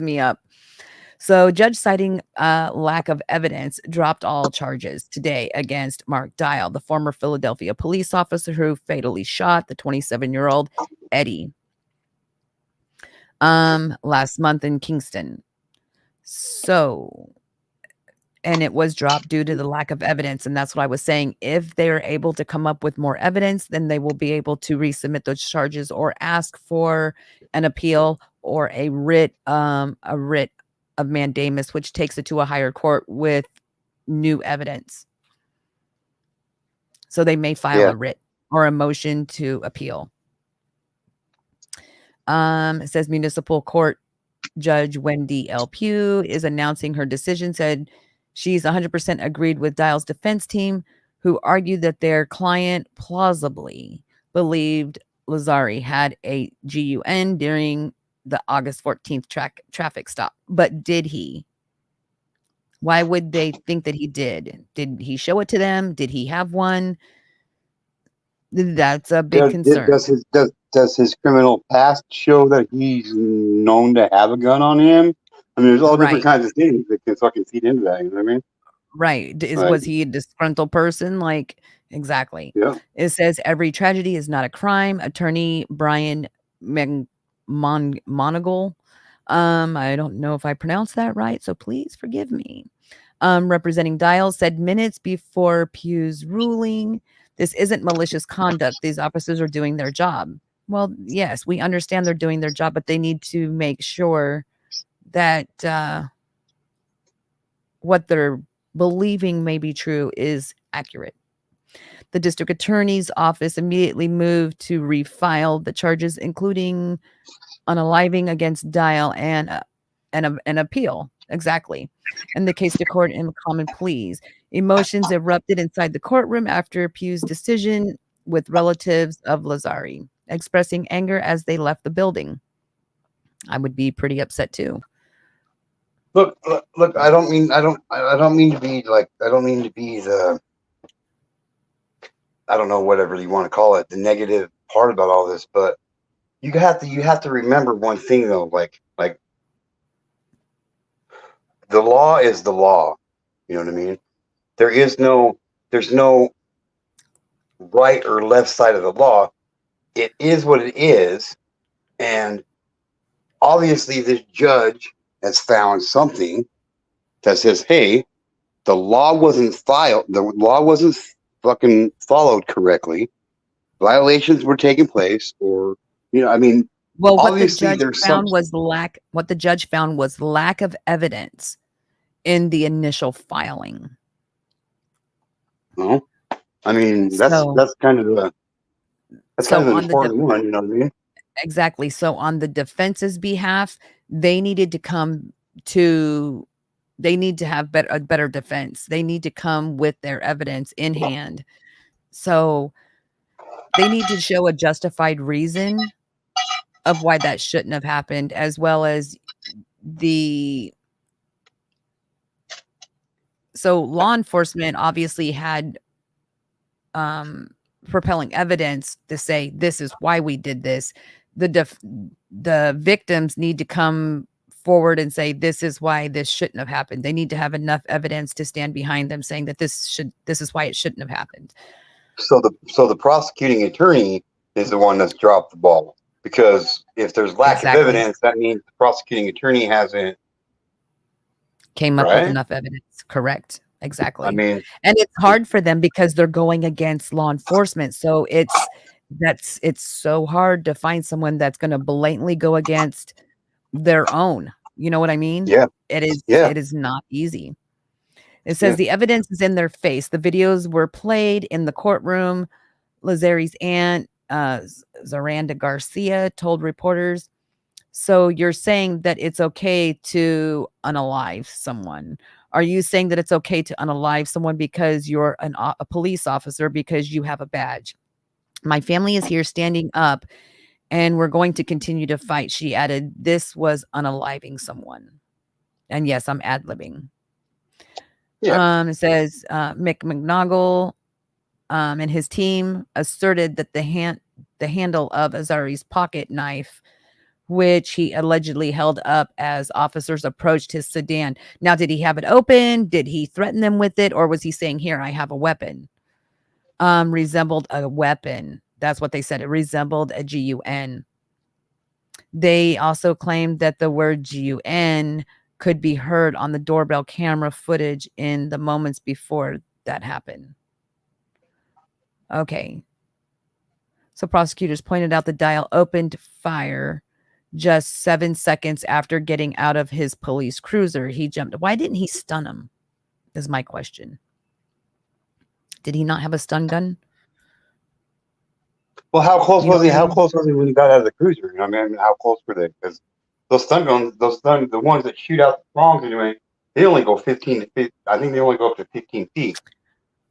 me up. So judge citing lack of evidence dropped all charges today against Mark Dial, the former Philadelphia police officer who fatally shot the 27-year-old Eddie last month in Kingston. So, and it was dropped due to the lack of evidence. And that's what I was saying. If they're able to come up with more evidence, then they will be able to resubmit those charges or ask for an appeal or a writ of mandamus, which takes it to a higher court with new evidence. So they may file a writ or a motion to appeal. It says municipal court judge Wendy L. Pugh is announcing her decision, said she's 100% agreed with Dial's defense team, who argued that their client plausibly believed Lazzari had a GUN during the August 14th traffic stop. But did he? Why would they think that he did? Did he show it to them? Did he have one? That's a big concern. Does his criminal past show that he's known to have a gun on him? I mean, there's all different kinds of things that can fucking feed into that. You know what I mean? Right. Was he a disgruntled person? Like, exactly. Yeah. It says every tragedy is not a crime. Attorney Brian Monagle. I don't know if I pronounced that right, so please forgive me. Representing Dial said minutes before Pugh's ruling, this isn't malicious conduct. These officers are doing their job. Well, yes, we understand they're doing their job, but they need to make sure that what they're believing may be true is accurate. The district attorney's office immediately moved to refile the charges, including unaliving against Dial and an appeal. Exactly. And the case to court in common pleas. Emotions erupted inside the courtroom after Pugh's decision, with relatives of Lazzari expressing anger as they left the building. I would be pretty upset too. Look, I don't mean to be like, I don't mean to be the, I don't know, whatever you want to call it, the negative part about all this, but you have to remember one thing though, like the law is the law. You know what I mean? There's no right or left side of the law. It is what it is. And obviously this judge has found something that says, hey, the law wasn't fucking followed correctly. Violations were taking place, or, you know, I mean, well, what obviously the judge found was lack of evidence in the filing. Well, I mean, that's kind of the important one, you know what I mean? Exactly. So on the defense's behalf, they need to have a better defense. They need to come with their evidence in hand. So they need to show a justified reason of why that shouldn't have happened, as well as so law enforcement obviously had propelling evidence to say this is why we did this. The victims need to come forward and say this is why this shouldn't have happened. They need to have enough evidence to stand behind them saying that this is why it shouldn't have happened. So the prosecuting attorney is the one that's dropped the ball, because if there's lack of evidence, that means the prosecuting attorney hasn't came up with Right? enough evidence. Correct. I Exactly. mean, And it's hard for them because they're going against law enforcement. So it's so hard to find someone that's going to blatantly go against their own. You know what I mean? yeah, yeah, It is not easy. It yeah. says the evidence is in their face. The videos were played in the courtroom. Lazari's aunt, Zaranda Garcia, told reporters. So you're saying that it's okay to unalive someone. Are you saying that it's okay to unalive someone because you're a police officer because you have a badge? My family is here standing up and we're going to continue to fight. She added, this was unaliving someone. And yes, I'm ad-libbing. Yeah. It says Mick McNoggle and his team asserted that the handle of Azari's pocket knife, which he allegedly held up as officers approached his sedan. Now, did he have it open? Did he threaten them with it? Or was he saying, here, I have a weapon? Resembled a weapon. That's what they said. It resembled a GUN. They also claimed that the word GUN could be heard on the doorbell camera footage in the moments before that happened. Okay. So prosecutors pointed out the Dial opened fire just 7 seconds after getting out of his police cruiser. He jumped. Why didn't he stun him? Is my question. Did he not have a stun gun? Well, how close You know was he? what I How mean? close was he when he got out of the cruiser? You know, what I mean, how close were they? Because those stun guns, the ones that shoot out the prongs anyway, they only go 15 to 50. I think they only go up to 15 feet.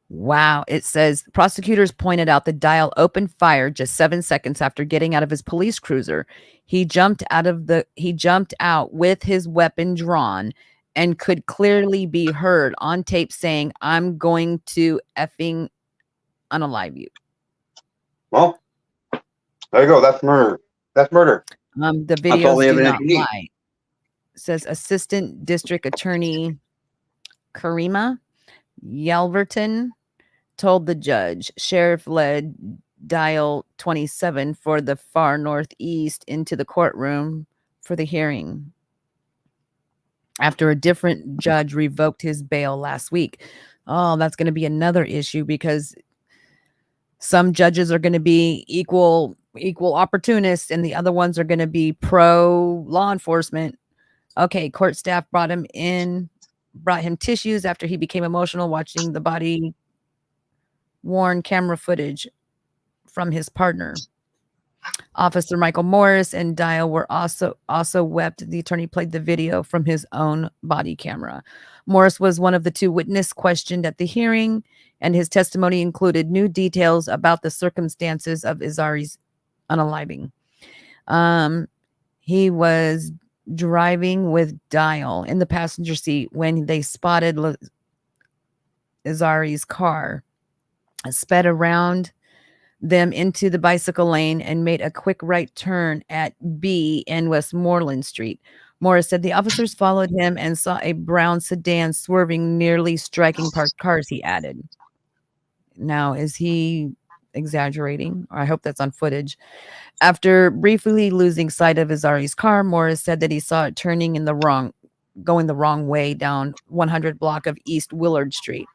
Wow. It says prosecutors pointed out the Dial opened fire just 7 seconds after getting out of his police cruiser. He jumped out with his weapon drawn and could clearly be heard on tape saying, I'm going to effing unalive you. Well, there you go. That's murder. That's murder. The That's all the videos do evidence not you need. lie. It says Assistant District Attorney Karima Yelverton told the judge sheriff led Dial 27 for the far northeast into the courtroom for the hearing after a different judge revoked his bail last week. Oh, that's going to be another issue because some judges are going to be equal opportunists and the other ones are going to be pro law enforcement. Okay, court staff brought him tissues after he became emotional watching the body worn camera footage from his partner. Officer Michael Morris and Dial were also wept. The attorney played the video from his own body camera. Morris was one of the two witnesses questioned at the hearing, and his testimony included new details about the circumstances of Azari's unaliving. He was driving with Dial in the passenger seat when they spotted Azari's car, sped around them into the bicycle lane and made a quick right turn at B and Westmoreland Street. Morris said the officers followed him and saw a brown sedan swerving, nearly striking parked cars, he added. Now, is he exaggerating? I hope that's on footage. After briefly losing sight of Azari's car, Morris said that he saw it going the wrong way down 100 block of East Willard Street.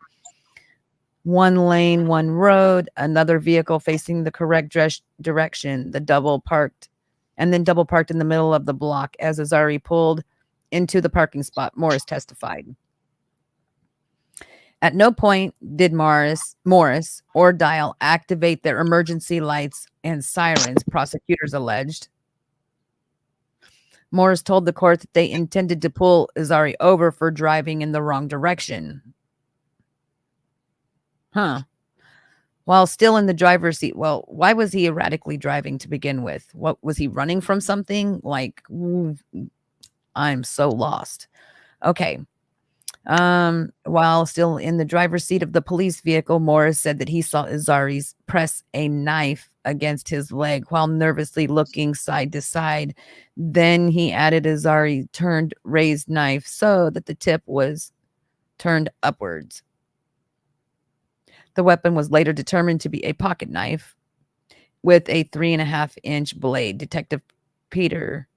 One lane, one road, another vehicle facing the correct direction. Double parked in the middle of the block as Azari pulled into the parking spot, Morris testified. At no point did Morris or Dial activate their emergency lights and sirens, prosecutors alleged. Morris told the court that they intended to pull Azari over for driving in the wrong direction. While still in the driver's seat. Well, why was he erratically driving to begin with? What was he running from something? Like, I'm so lost. Okay. While still in the driver's seat of the police vehicle, Morris said that he saw Azari press a knife against his leg while nervously looking side to side. Then he added Azari turned raised knife so that the tip was turned upwards. The weapon was later determined to be a pocket knife with a 3.5-inch blade. Detective Peter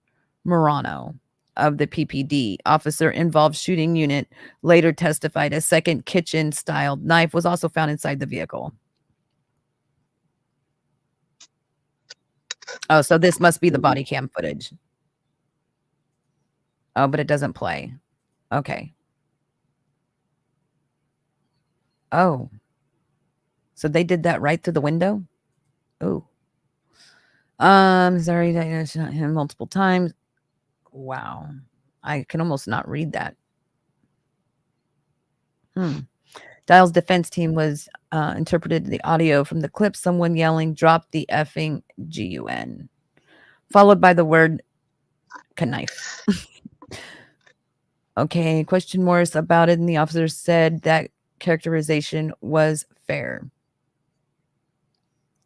Morano of the PPD. Officer involved shooting unit later testified a second kitchen-styled knife was also found inside the vehicle. Oh, so this must be the body cam footage. Oh, but it doesn't play. Okay. Oh. So they did that right through the window? Oh. Sorry, I shot him multiple times. Wow. I can almost not read that. Dial's defense team was interpreted the audio from the clip, someone yelling, "Drop the effing GUN," followed by the word knife. Okay, question Morris about it, and the officer said that characterization was fair.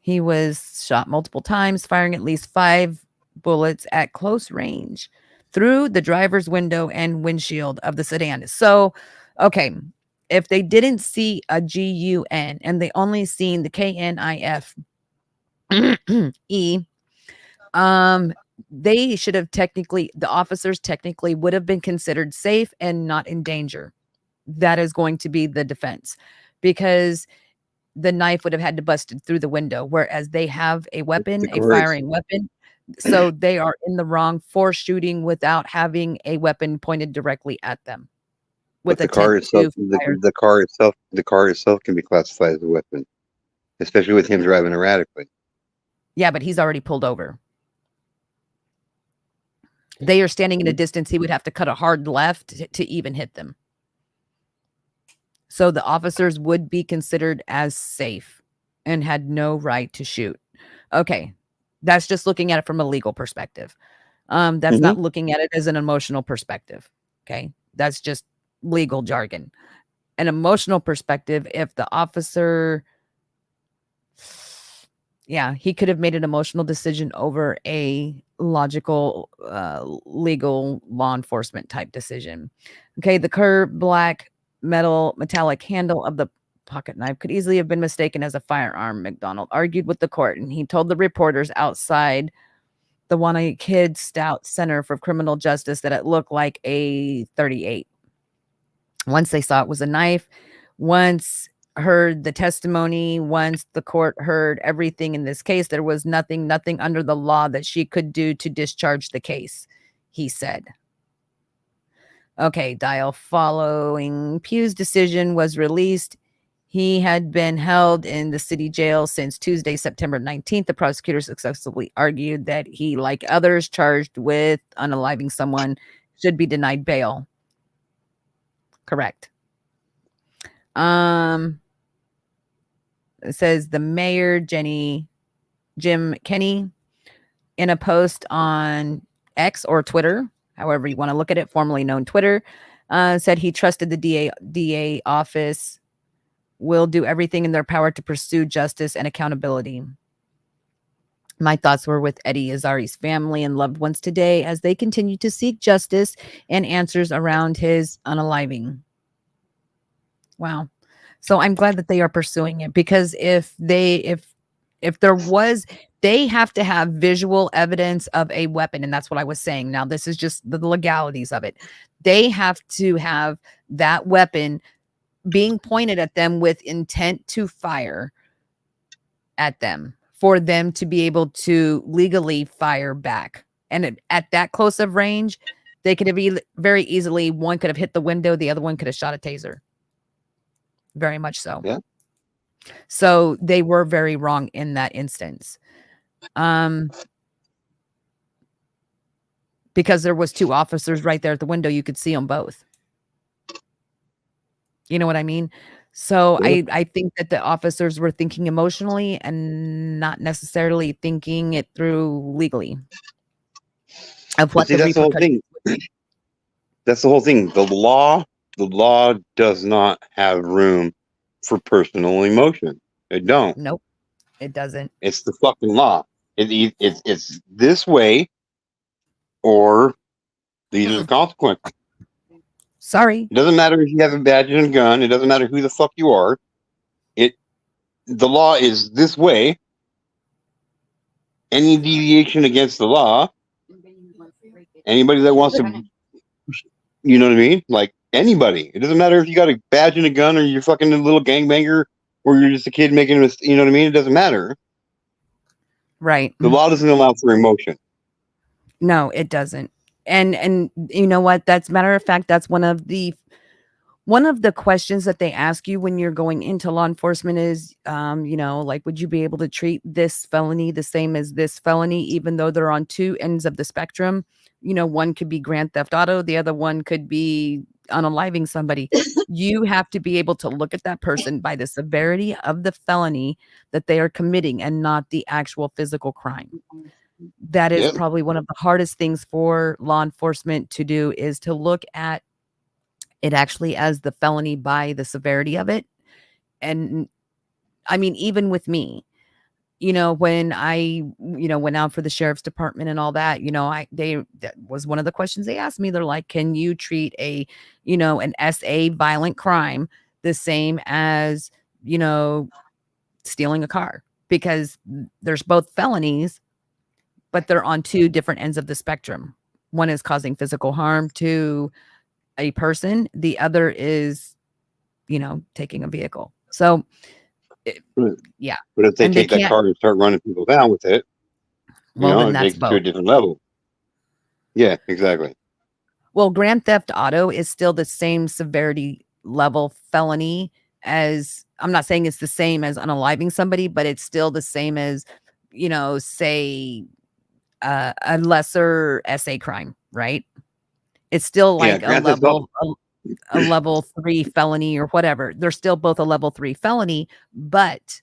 He was shot multiple times, firing at least 5 bullets at close range through the driver's window and windshield of the sedan. So, okay, if they didn't see a GUN and they only seen the KNIF E, they should have the officers technically would have been considered safe and not in danger. That is going to be the defense, because the knife would have had to busted through the window, whereas they have a weapon, a firing weapon. So they are in the wrong for shooting without having a weapon pointed directly at them. But the car itself, the car itself can be classified as a weapon, especially with him driving erratically. Yeah, but he's already pulled over. They are standing in a distance. He would have to cut a hard left to even hit them. So the officers would be considered as safe and had no right to shoot. Okay. That's just looking at it from a legal perspective. That's not looking at it as an emotional perspective. Okay. That's just legal jargon. An emotional perspective, if the officer, he could have made an emotional decision over a logical, legal law enforcement type decision. Okay. The curved black metallic handle of the pocket knife could easily have been mistaken as a firearm, McDonald argued with the court, and he told the reporters outside the Wanna Kid Stout Center for Criminal Justice that it looked like a .38. Once they saw it was a knife, once heard the testimony, once the court heard everything in this case, there was nothing under the law that she could do to discharge the case, he said. Okay, Dial, following Pugh's decision was released. He had been held in the city jail since Tuesday, September 19th. The prosecutor successfully argued that he, like others charged with unaliving someone, should be denied bail. Correct. It says the mayor, Jim Kenney, in a post on X or Twitter, however you want to look at it, formerly known Twitter, said he trusted the DA office will do everything in their power to pursue justice and accountability. My thoughts were with Eddie Azari's family and loved ones today as they continue to seek justice and answers around his unaliving. Wow. So I'm glad that they are pursuing it, because if there was, they have to have visual evidence of a weapon. And that's what I was saying. Now, this is just the legalities of it. They have to have that weapon being pointed at them with intent to fire at them for them to be able to legally fire back. And at that close of range, they could have very easily, one could have hit the window, the other one could have shot a taser. Very much so. Yeah. So they were very wrong in that instance. Because there was 2 officers right there at the window, you could see them both. You know what I mean? So I think that the officers were thinking emotionally and not necessarily thinking it through legally. Of what that's the whole thing. That's the whole thing. The law does not have room for personal emotion. It don't. Nope. It doesn't. It's the fucking law. It's this way, or these are the consequences. Sorry. It doesn't matter if you have a badge and a gun. It doesn't matter who the fuck you are. The law is this way. Any deviation against the law, anybody that wants to You know what I mean? Like anybody. It doesn't matter if you got a badge and a gun, or you're fucking a little gangbanger, or you're just a kid making a mistake. You know what I mean? It doesn't matter. Right. The law doesn't allow for emotion. No, it doesn't. And you know what? That's matter of fact, that's one of the questions that they ask you when you're going into law enforcement is, you know, like, would you be able to treat this felony the same as this felony, even though they're on two ends of the spectrum? You know, one could be grand theft auto, the other one could be unaliving somebody. You have to be able to look at that person by the severity of the felony that they are committing and not the actual physical crime. That is Yep. probably one of the hardest things for law enforcement to do, is to look at it actually as the felony by the severity of it. And I mean, even with me, you know, when I, you know, went out for the sheriff's department and all that, you know, that was one of the questions they asked me. They're like, can you treat a, you know, an SA violent crime the same as, you know, stealing a car? Because there's both felonies, but they're on two different ends of the spectrum. One is causing physical harm to a person. The other is, you know, taking a vehicle. So, yeah. But if they And take that car and start running people down with it, you well, know, then it that's takes it to a both. different level. Yeah, exactly. Well, grand theft auto is still the same severity level felony as, I'm not saying it's the same as unaliving somebody, but it's still the same as, you know, say a lesser SA crime, right? It's still Yeah, like Grand Theft Auto. a level 3 felony or whatever. They're still both a level 3 felony, but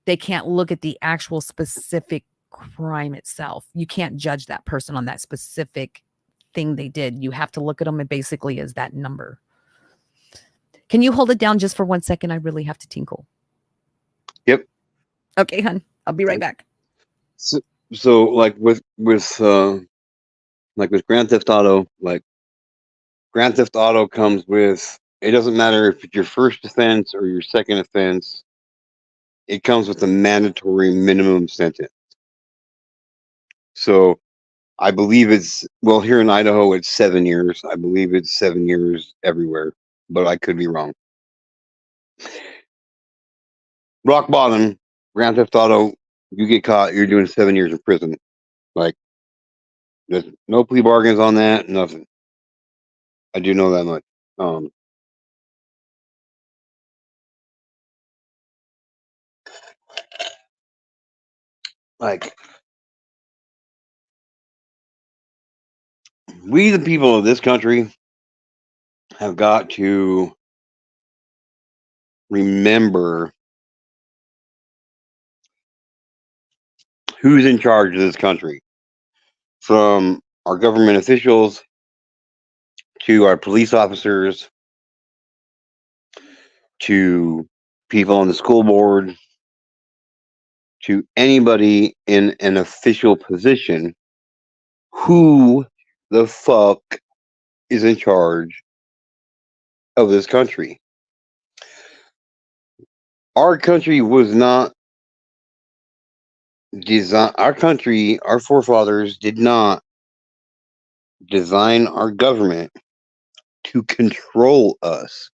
they can't look at the actual specific crime itself. You can't judge that person on that specific thing they did. You have to look at them basically as that number. Can you hold it down just for 1 second? I really have to tinkle. Yep. Okay, hun. I'll be right back. So like with Grand Theft Auto, like Grand Theft Auto comes with, it doesn't matter if it's your first offense or your second offense, it comes with a mandatory minimum sentence. So I believe it's, well, here in Idaho, it's 7 years. I believe it's 7 years everywhere, but I could be wrong. Rock bottom, Grand Theft Auto, you get caught, you're doing 7 years in prison. Like, there's no plea bargains on that, nothing. I do know that much. Like, we, the people of this country, have got to remember who's in charge of this country, from our government officials to our police officers to people on the school board to anybody in an official position. Who the fuck is in charge of this country? Our country was not designed, our forefathers did not design our government to control us.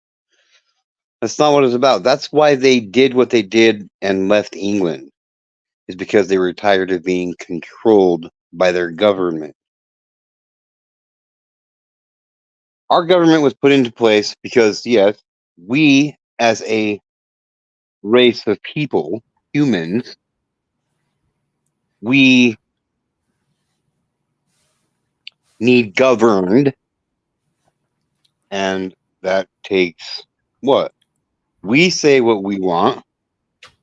That's not what it's about. That's why they did what they did and left England, is because they were tired of being controlled by their government. Our government was put into place because, yes, we as a race of people, humans, we need governed, and that takes what? We say what we want.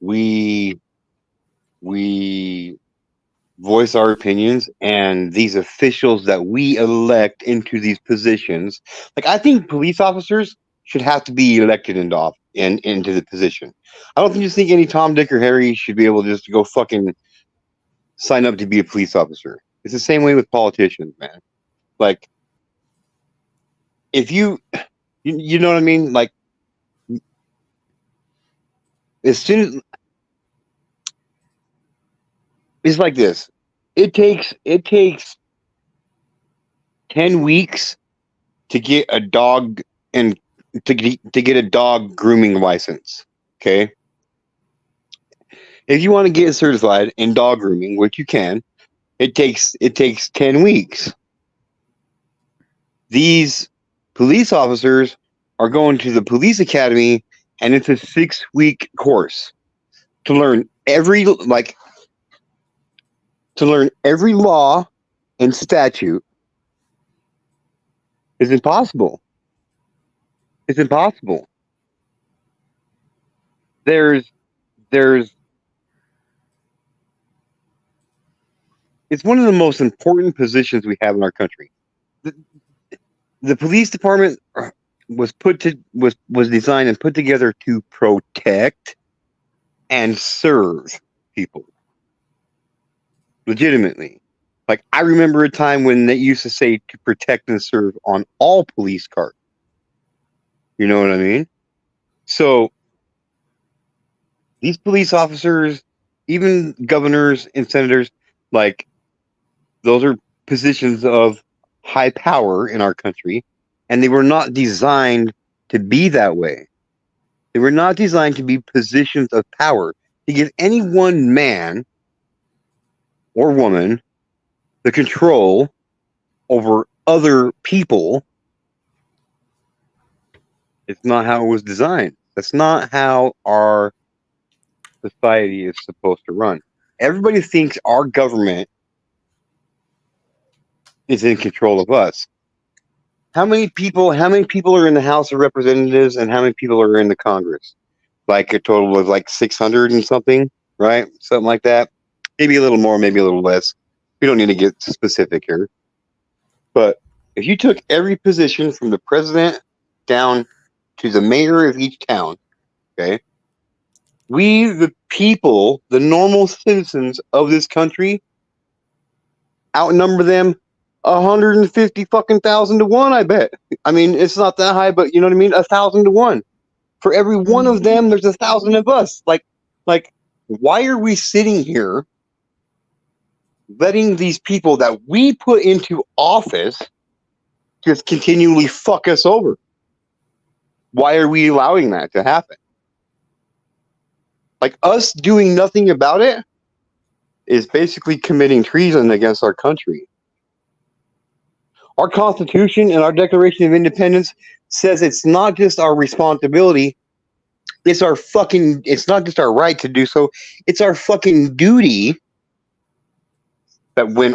We voice our opinions, and these officials that we elect into these positions, like, I think police officers should have to be elected into the position. I don't just think any Tom, Dick, or Harry should be able to just go fucking sign up to be a police officer. It's the same way with politicians, man. Like, if you know what I mean? Like, as soon as, it's like this, it takes 10 weeks to get a dog and to get a dog grooming license. Okay. If you want to get certified in dog grooming, which you can, it takes 10 weeks. These police officers are going to the police academy, and it's a 6-week course to learn every law and statute. It's impossible. It's impossible. It's one of the most important positions we have in our country. The police department was designed and put together to protect and serve people. Legitimately. Like, I remember a time when they used to say to protect and serve on all police cars. You know what I mean? So these police officers, even governors and senators, like, those are positions of high power in our country, and they were not designed to be that way. They were not designed to be positions of power, to give any one man or woman the control over other people. It's not how it was designed. That's not how our society is supposed to run. Everybody thinks our government is in control of us. How many people are in the House of Representatives, and how many people are in the Congress? Like a total of like 600 and something, right? Something like that. Maybe a little more, maybe a little less. We don't need to get specific here. But if you took every position from the president down to the mayor of each town, okay, we, the people, the normal citizens of this country, outnumber them 150,000 to 1, I bet. I mean, it's not that high, but you know what I mean? 1,000 to 1. For every one of them, there's 1,000 of us. Like, why are we sitting here letting these people that we put into office just continually fuck us over? Why are we allowing that to happen? Like, us doing nothing about it is basically committing treason against our country. Our Constitution and our Declaration of Independence says it's not just our responsibility, it's not just our right to do so, it's our fucking duty that when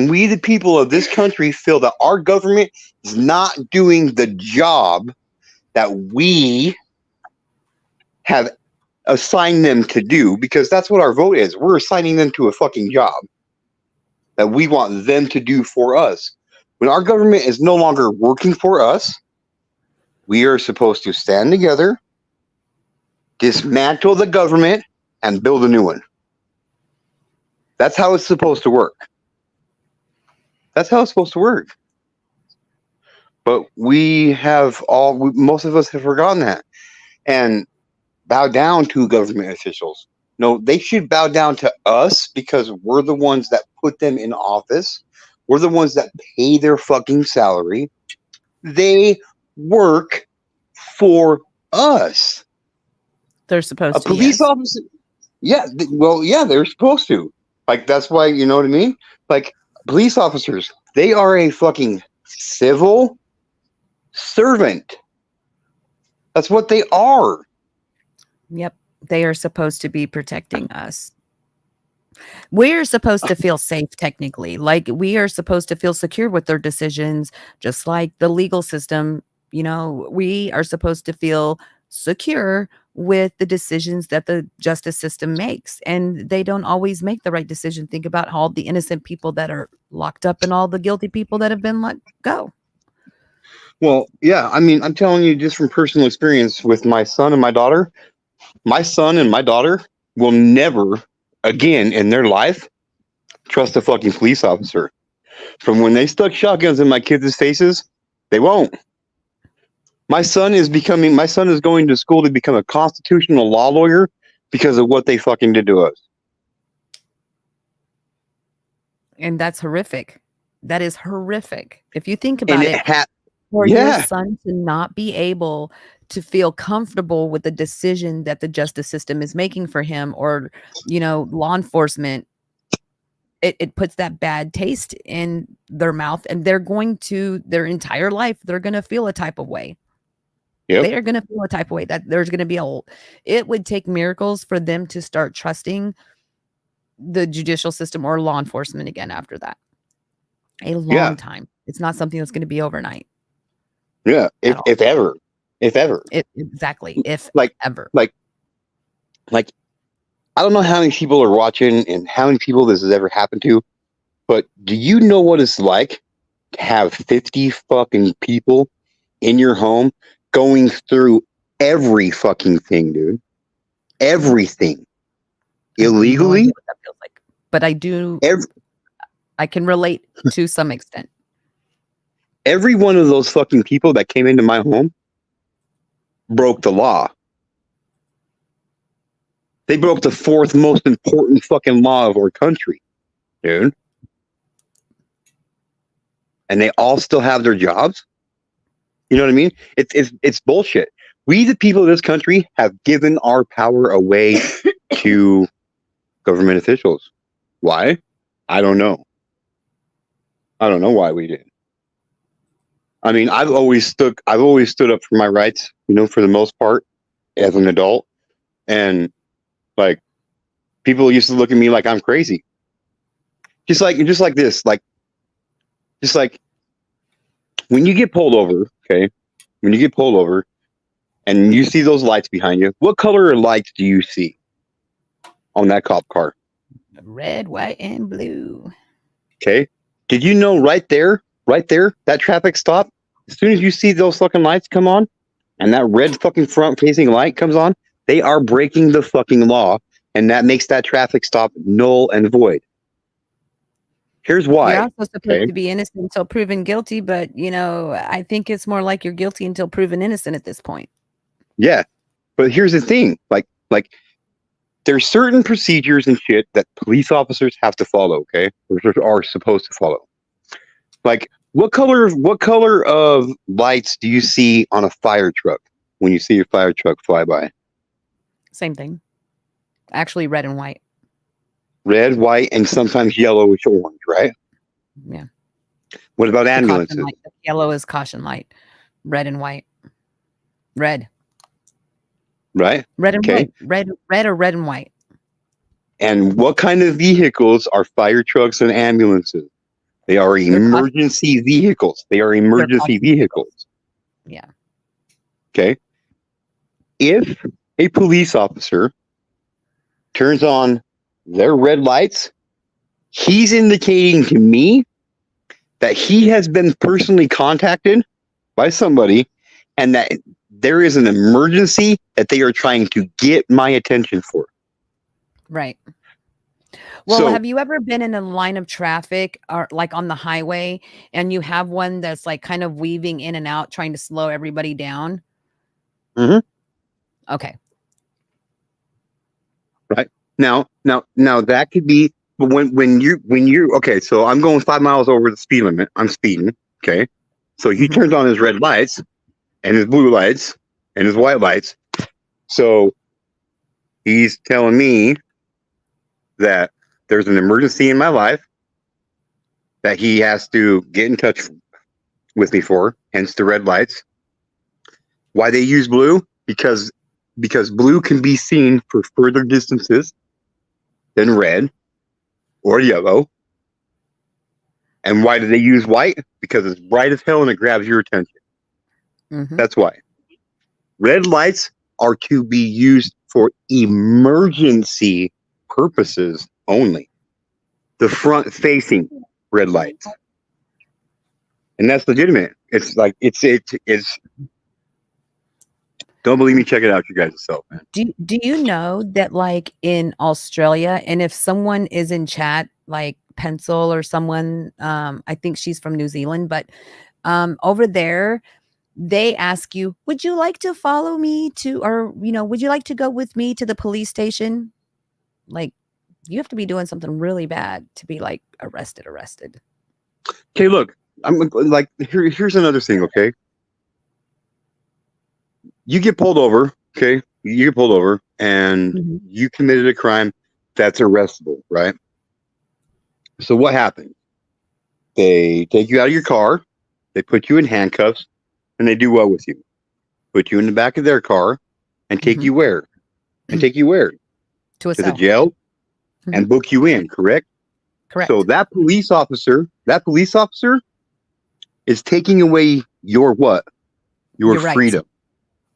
we the people of this country feel that our government is not doing the job that we have assigned them to do, because that's what our vote is. We're assigning them to a fucking job that we want them to do for us. When our government is no longer working for us, we are supposed to stand together, dismantle the government, and build a new one. That's how it's supposed to work. That's how it's supposed to work. But most of us have forgotten that and bow down to government officials. No, they should bow down to us, because we're the ones that put them in office. We're the ones that pay their fucking salary. They work for us. They're supposed to. A police officer. Yeah. They're supposed to. Like, that's why, you know what I mean? Like, police officers, they are a fucking civil servant. That's what they are. Yep. They are supposed to be protecting us. We're supposed to feel safe, technically. Like, we are supposed to feel secure with their decisions, just like the legal system. You know, we are supposed to feel secure with the decisions that the justice system makes. And they don't always make the right decision. Think about all the innocent people that are locked up and all the guilty people that have been let go. Well, yeah. I mean, I'm telling you just from personal experience with my son and my daughter. My son and my daughter will never again in their life trust a fucking police officer. From when they stuck shotguns in my kids' faces, they won't. My son is going to school to become a constitutional law lawyer because of what they fucking did to us. And that's horrific. That is horrific. If you think And about it it, had, for your yeah, son to not be able to feel comfortable with the decision that the justice system is making for him, or, law enforcement, it puts that bad taste in their mouth, and they're going to, their entire life, they're going to feel a type of way. yep, They are going to feel a type of way that there's going to be it would take miracles for them to start trusting the judicial system or law enforcement again after that. A long yeah, time. It's not something that's going to be overnight yeah. at all. If ever, if ever, Exactly. If like, ever. like, like, I don't know how many people are watching and how many people this has ever happened to, but do you know what it's like to have 50 fucking people in your home going through every fucking thing, dude? Everything. I have no Illegally? idea what that feels like, but I can relate to some extent. Every one of those fucking people that came into my home broke the law. They broke the fourth most important fucking law of our country, dude. And they all still have their jobs. You know what I mean? It's bullshit. We, the people of this country, have given our power away to government officials. Why? I don't know. I don't know why we did. I mean, I've always stood up for my rights, for the most part, as an adult. And like, people used to look at me like I'm crazy. Just like this, just like when you get pulled over, okay? When you get pulled over and you see those lights behind you, what color of lights do you see on that cop car? Red, white, and blue. Okay. Did you know right there, that traffic stop, as soon as you see those fucking lights come on and that red fucking front facing light comes on, they are breaking the fucking law, and that makes that traffic stop null and void. Here's why. You're also supposed to be innocent until proven guilty, but I think it's more like you're guilty until proven innocent at this point. Yeah. But here's the thing, like there's certain procedures and shit that police officers have to follow, okay? Or are supposed to follow. Like, what color of lights do you see on a fire truck when you see a fire truck fly by? Same thing. Actually, red and white. Red, white, and sometimes yellowish orange, right? Yeah. What about ambulances? The yellow is caution light. Red and white. Red. Right? Red and white. Red or red and white. And what kind of vehicles are fire trucks and ambulances? They are emergency vehicles. They are emergency vehicles. Yeah. Okay. If a police officer turns on their red lights, he's indicating to me that he has been personally contacted by somebody and that there is an emergency that they are trying to get my attention for. Right. Well, So- have you ever been in a line of traffic or like on the highway and you have one that's like kind of weaving in and out trying to slow everybody down? Mm-hmm. Okay. Right. Now that could be, but when you're okay, so I'm going 5 miles over the speed limit. I'm speeding. Okay. So he turns on his red lights and his blue lights and his white lights. So he's telling me that there's an emergency in my life that he has to get in touch with me for, hence the red lights. Why they use blue? Because blue can be seen for further distances than red or yellow. And why do they use white? Because it's bright as hell and it grabs your attention. Mm-hmm. That's why. Red lights are to be used for emergency purposes only. The front facing red lights. And that's legitimate. It's like it's don't believe me, check it out you guys yourself, man. Do you know that like in Australia, and if someone is in chat, like Pencil or someone, I think she's from New Zealand, but over there, they ask you, would you like to follow me to, or, would you like to go with me to the police station? Like, you have to be doing something really bad to be like arrested. Okay, look, I'm like, here's another thing, okay? You get pulled over, okay? You get pulled over and you committed a crime that's arrestable, right? So what happens? They take you out of your car, they put you in handcuffs, and they do what with you? Put you in the back of their car and take you where? And take you where? To a the cell. jail and book you in, correct? Correct. So that police officer is taking away your what? Your rights. freedom.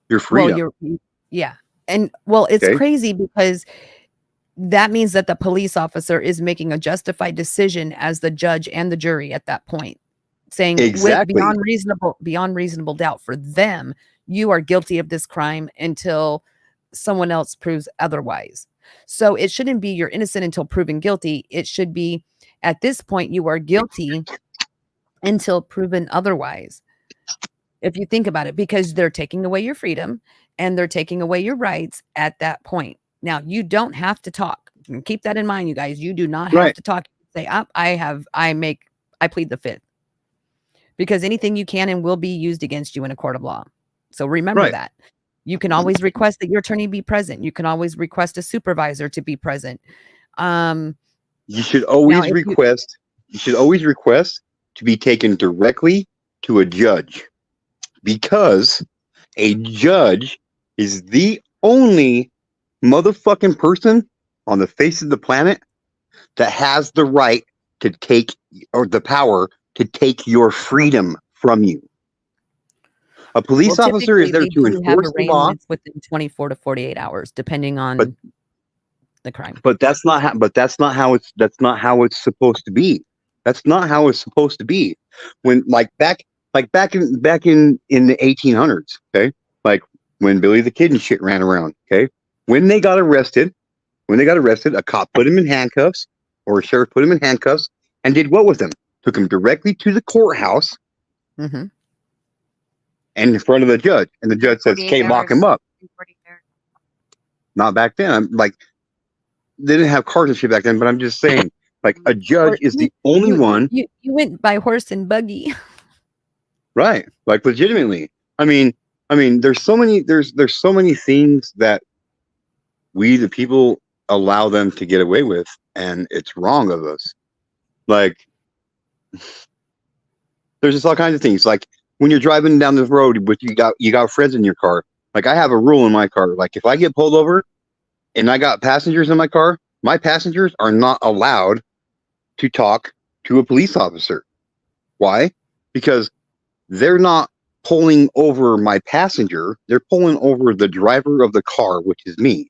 Your freedom. Well, yeah. And well, it's Okay. crazy because that means that the police officer is making a justified decision as the judge and the jury at that point, saying Exactly. with beyond reasonable doubt for them, you are guilty of this crime until someone else proves otherwise. So it shouldn't be you're innocent until proven guilty. It should be at this point you are guilty until proven otherwise. If you think about it, because they're taking away your freedom and they're taking away your rights at that point. Now, you don't have to talk. Keep that in mind, you guys. You do not have to talk. Say, I plead the fifth. Because anything you can and will be used against you in a court of law. So remember that. You can always request that your attorney be present. You can always request a supervisor to be present. You should always request. You should always request to be taken directly to a judge, because a judge is the only motherfucking person on the face of the planet that has the right to take, or the power to take your freedom from you. A police officer is there to enforce the law within 24 to 48 hours, depending on the crime. But that's not how. But that's not how it's supposed to be. That's not how it's supposed to be. When back in the 1800s, okay, like when Billy the Kid and shit ran around, okay, when they got arrested, a cop put him in handcuffs, or a sheriff put him in handcuffs, and did what with him? Took him directly to the courthouse. And in front of the judge, and the judge says, "Okay, lock him up." Not back then. I'm like, they didn't have cars and shit back then, but I'm just saying, like, a judge is the only one. You went by horse and buggy, right? Like, legitimately. I mean, there's so many things that we, the people, allow them to get away with, and it's wrong of us. Like, there's just all kinds of things. Like, when you're driving down the road with you got friends in your car. Like, I have a rule in my car. Like, if I get pulled over and I got passengers in my car, my passengers are not allowed to talk to a police officer. Why? Because they're not pulling over my passenger. They're pulling over the driver of the car, which is me.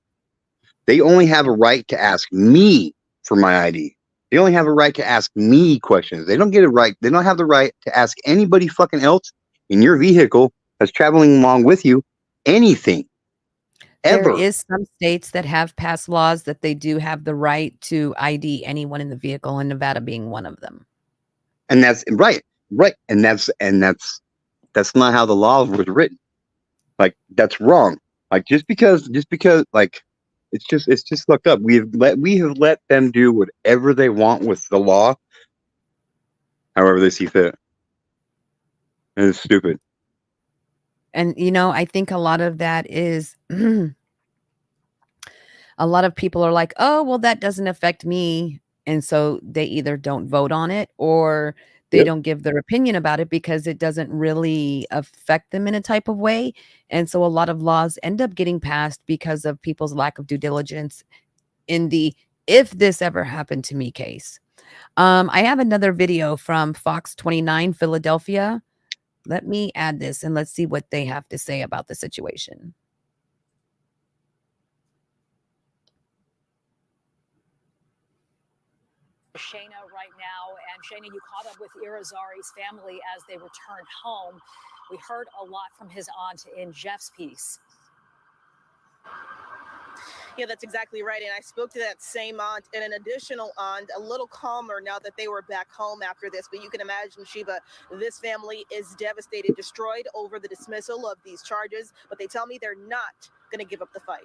They only have a right to ask me for my ID. They only have a right to ask me questions. They don't have the right to ask anybody fucking else in your vehicle that's traveling along with you anything. Ever. There is some states that have passed laws that they do have the right to ID anyone in the vehicle, and Nevada being one of them. And that's right. And that's not how the law was written. Like, that's wrong. Like, just because like, it's just fucked up. We have let them do whatever they want with the law, however they see fit. And it's stupid. And, I think a lot of that is a lot of people are like, oh, well, that doesn't affect me. And so they either don't vote on it, or they don't give their opinion about it because it doesn't really affect them in a type of way. And so a lot of laws end up getting passed because of people's lack of due diligence in the if this ever happened to me case. I have another video from Fox 29 Philadelphia. Let me add this and let's see what they have to say about the situation. Shayna right now. And Shayna, you caught up with Irizarry's family as they returned home. We heard a lot from his aunt in Jeff's piece. Yeah, that's exactly right. And I spoke to that same aunt and an additional aunt, a little calmer now that they were back home after this. But you can imagine, Sheba, this family is devastated, destroyed over the dismissal of these charges. But they tell me they're not going to give up the fight.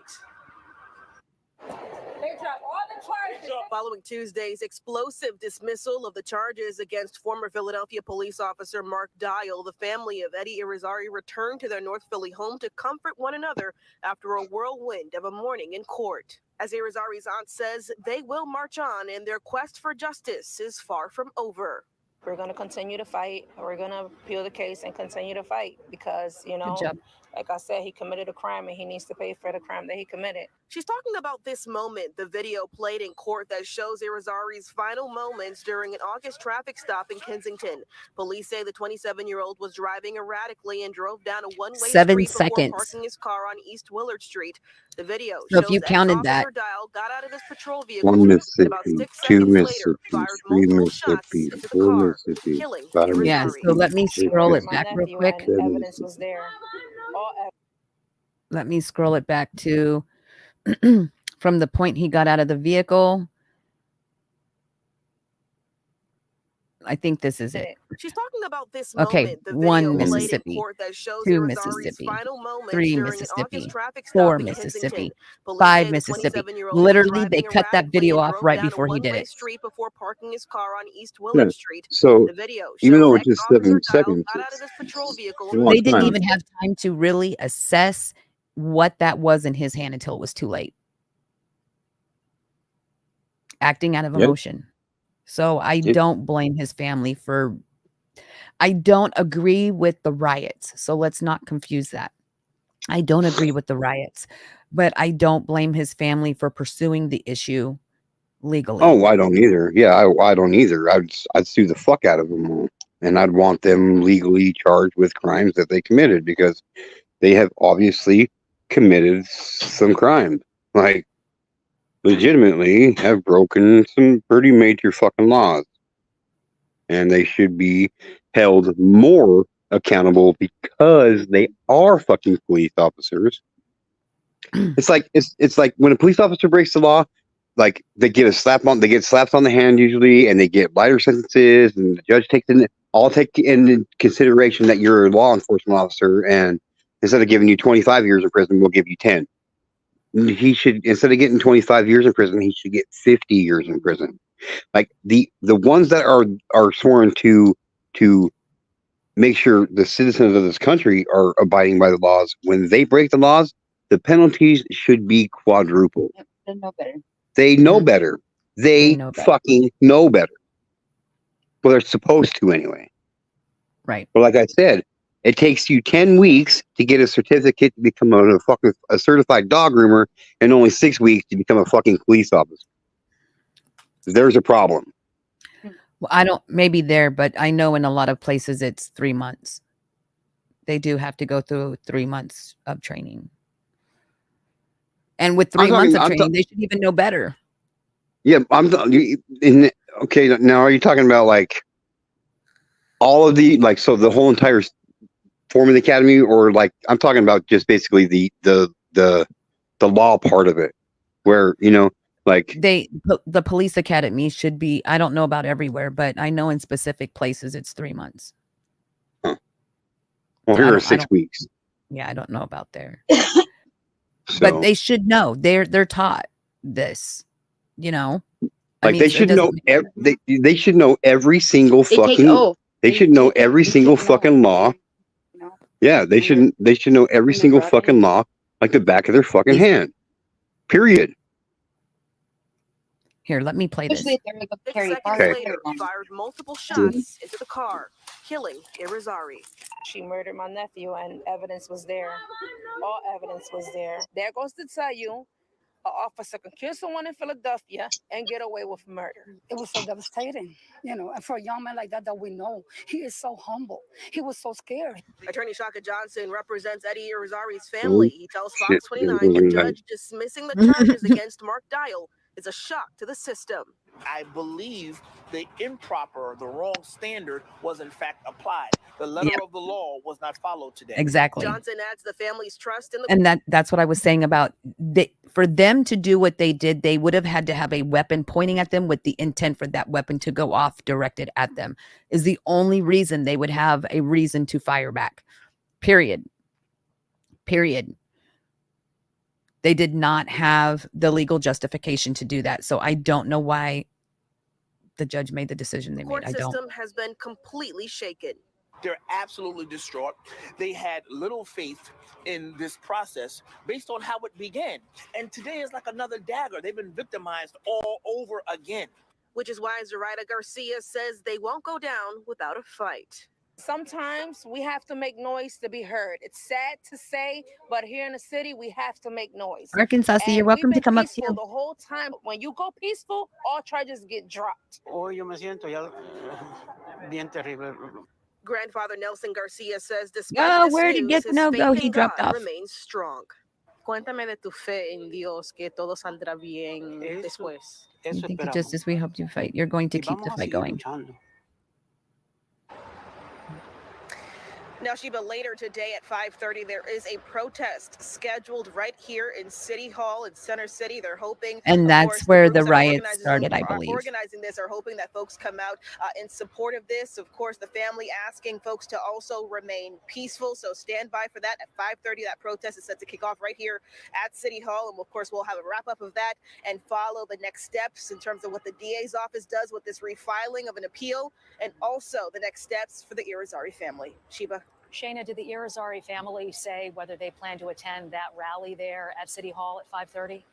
They drop all the charges. Following Tuesday's explosive dismissal of the charges against former Philadelphia police officer Mark Dial, the family of Eddie Irizarry returned to their North Philly home to comfort one another after a whirlwind of a morning in court. As Irizarry's aunt says, they will march on and their quest for justice is far from over. We're going to continue to fight. We're going to appeal the case and continue to fight because, you know, job. like I said, he committed a crime and he needs to pay for the crime that he committed. She's talking about this moment, the video played in court that shows Irizarry's final moments during an August traffic stop in Kensington. Police say the 27-year-old was driving erratically and drove down a one-way 7 street seconds. before parking his car on East Willard Street. The video So if shows you counted that, Officer Dial got out of his patrol vehicle 1 and Mississippi, about 6 2 seconds later Mississippi, fired 3 multiple shots Mississippi, into the 4 car, Mississippi, killing 5 Irizarry. yeah. So let me scroll it back real quick. And evidence was there. Let me scroll it back to from the point he got out of the vehicle. I think this is it. She's talking about this Okay, moment, the 1 video played in Mississippi, court that shows 2 Irizarry's Mississippi, final moments 3 during an Mississippi, August traffic 4 stop in Mississippi, Kensington. Police 5 say the Mississippi. 27-year-old was Literally, they driving cut that erratically video and off drove right down a before he did one-way it. street before parking his car on East Yeah. Willard Street. So The video even shows though it's just ex-officer 7 Dial seconds, got out of his patrol vehicle it's a long They didn't time. even have time to really assess what that was in his hand until it was too late. Acting out of Yep. emotion. So I Yep. don't blame his family for. I don't agree with the riots. So let's not confuse that. I don't agree with the riots, but I don't blame his family for pursuing the issue legally. Oh, I don't either. Yeah, I don't either. I'd sue the fuck out of them all, and I'd want them legally charged with crimes that they committed because they have obviously committed some crime. Like, legitimately have broken some pretty major fucking laws, and they should be held more accountable because they are fucking police officers. It's like when a police officer breaks the law, like they get slapped on the hand usually, and they get lighter sentences, and the judge take in consideration that you're a law enforcement officer, and instead of giving you 25 years in prison, we'll give you 10. He should, instead of getting 25 years in prison, he should get 50 years in prison. Like the ones that are sworn to make sure the citizens of this country are abiding by the laws, when they break the laws, the penalties should be quadrupled. They know better. They know better. They fucking know better. Well, they're supposed to anyway. Right. But like I said, it takes you 10 weeks to get a certificate to become a certified dog groomer, and only 6 weeks to become a fucking police officer. There's a problem. Well, I don't maybe there, but I know in a lot of places it's 3 months. They do have to go through 3 months of training. And with 3 months of training, they should even know better. Yeah, okay. Now, are you talking about like all of so the whole entire form of the academy, or like I'm talking about just basically the law part of it, where like the police academy should be. I don't know about everywhere, but I know in specific places it's 3 months. Huh. Well, here are 6 weeks. Yeah, I don't know about there. So, but they should know. They're taught this, Like they should know. They should know every single fucking. They should know every single fucking law. Yeah, they should know every single fucking law like the back of their fucking hand. Period. Here, let me play this. 6 seconds later, fired multiple shots into the car, killing Irizarry. She murdered my nephew and evidence was there. All evidence was there. There goes to tell you, an officer can kill someone in Philadelphia and get away with murder. It was so devastating, and for a young man like that we know, he is so humble. He was so scared. Attorney Shaka Johnson represents Eddie Irizarry's family. He tells Fox 29 the judge dismissing the charges against Mark Dial is a shock to the system. I believe the improper, the wrong standard was in fact applied. The letter of the law was not followed today. Exactly. Johnson adds the family's trust in the and that's what I was saying about for them to do what they did, they would have had to have a weapon pointing at them with the intent for that weapon to go off directed at them is the only reason they would have a reason to fire back. Period. they did not have the legal justification to do that. So I don't know why the judge made the decision they The court made. I don't. system has been completely shaken. They're absolutely distraught. They had little faith in this process based on how it began. And today is like another dagger. They've been victimized all over again. Which is why Zoraida Garcia says they won't go down without a fight. Sometimes we have to make noise to be heard. It's sad to say, but here in the city, we have to make noise. Arkansas, And you're welcome we've to been come up peaceful too. the whole time. When you go peaceful, all charges get dropped. Hoy yo me siento ya bien terrible. Grandfather Nelson Garcia says despite Oh, this where did news, Get to his Know faith go? in He dropped God off. remains strong. Cuéntame de tu fe en Dios, que todo saldrá bien después. You think just as we helped you fight, you're going to keep the fight going. Now, Sheba, later today at 5:30, there is a protest scheduled right here in City Hall in Center City. They're hoping, And of that's course, where the groups that are riots started, I believe. organizing this are hoping that folks come out in support of this. Of course, the family asking folks to also remain peaceful. So stand by for that at 5:30. That protest is set to kick off right here at City Hall. And of course, we'll have a wrap up of that and follow the next steps in terms of what the DA's office does with this refiling of an appeal and also the next steps for the Irizarry family. Sheba. Shayna, did the Irizarry family say whether they plan to attend that rally there at City Hall at 5:30?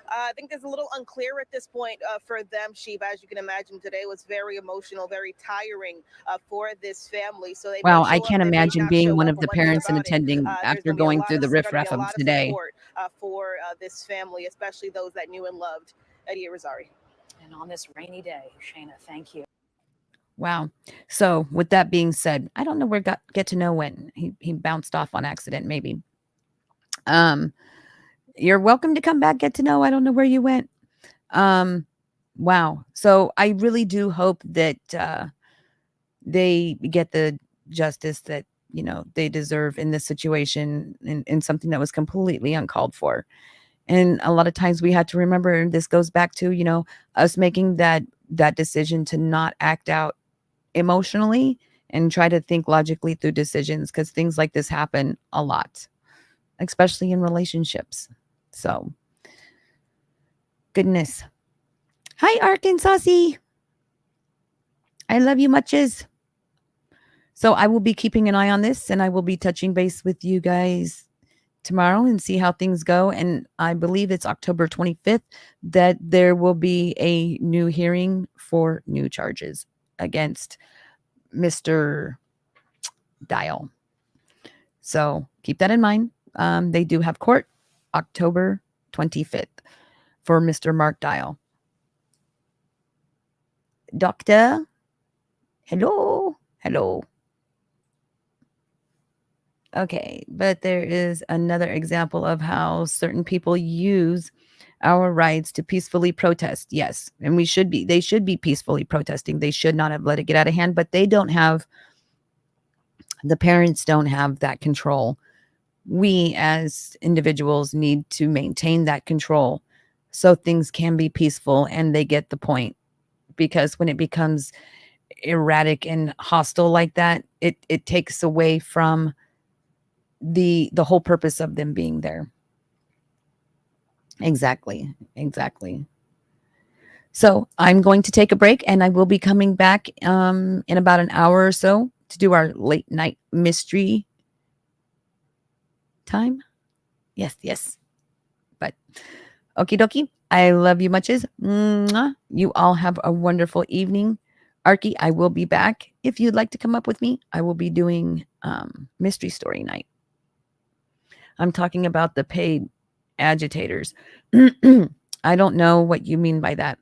I think it's a little unclear at this point for them, Sheba. As you can imagine, today was very emotional, very tiring for this family. So they Wow, may I show up, can't they may imagine not being show one up, of but the one thing parents and about it, attending there's after gonna be a going lot through the there's gonna be riffraff a of lot today. support for this family, especially those that knew and loved Eddie Irizarry. And on this rainy day, Shayna, thank you. Wow. So with that being said, I don't know where Get to Know went. He bounced off on accident, maybe. You're welcome to come back, Get to Know. I don't know where you went. Wow. So I really do hope that they get the justice that, you know, they deserve in this situation, in something that was completely uncalled for. And a lot of times we have to remember, and this goes back to, you know, us making that decision to not act out emotionally and try to think logically through decisions, because things like this happen a lot, especially in relationships. So, goodness. Hi, Arkansas. I love you muches. So I will be keeping an eye on this, and I will be touching base with you guys tomorrow and see how things go. And I believe it's October 25th that there will be a new hearing for new charges against Mr. Dial. So keep that in mind. They do have court October 25th for Mr. Mark Dial. Doctor, hello. Okay, but there is another example of how certain people use our rights to peacefully protest. Yes, and they should be peacefully protesting. They should not have let it get out of hand, but the parents don't have that control. We as individuals need to maintain that control so things can be peaceful and they get the point. Because when it becomes erratic and hostile like that, it takes away from the whole purpose of them being there. Exactly. So I'm going to take a break, and I will be coming back in about an hour or so to do our late night mystery time. Yes. But okie dokie. I love you muches. Mwah. You all have a wonderful evening. Arky, I will be back. If you'd like to come up with me, I will be doing mystery story night. I'm talking about the paid agitators. I don't know what you mean by that.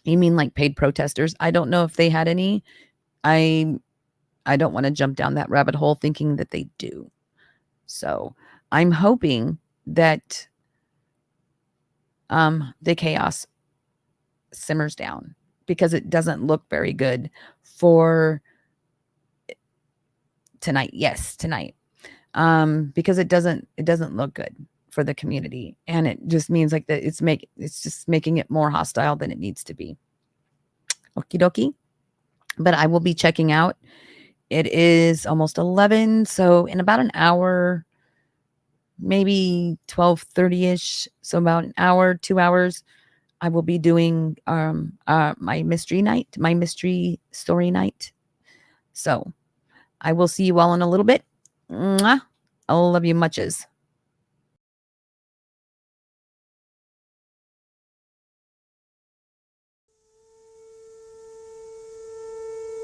You mean like paid protesters? I don't know if they had any. I don't want to jump down that rabbit hole thinking that they do. So I'm hoping that the chaos simmers down, because it doesn't look very good for tonight. Yes, tonight. Because it doesn't look good for the community, and it just means like that it's just making it more hostile than it needs to be. Okie dokie. But I will be checking out. It is almost 11, so in about an hour, maybe 12:30ish, so about an hour, 2 hours, I will be doing my mystery story night. So I will see you all in a little bit. Mwah. I love you muches.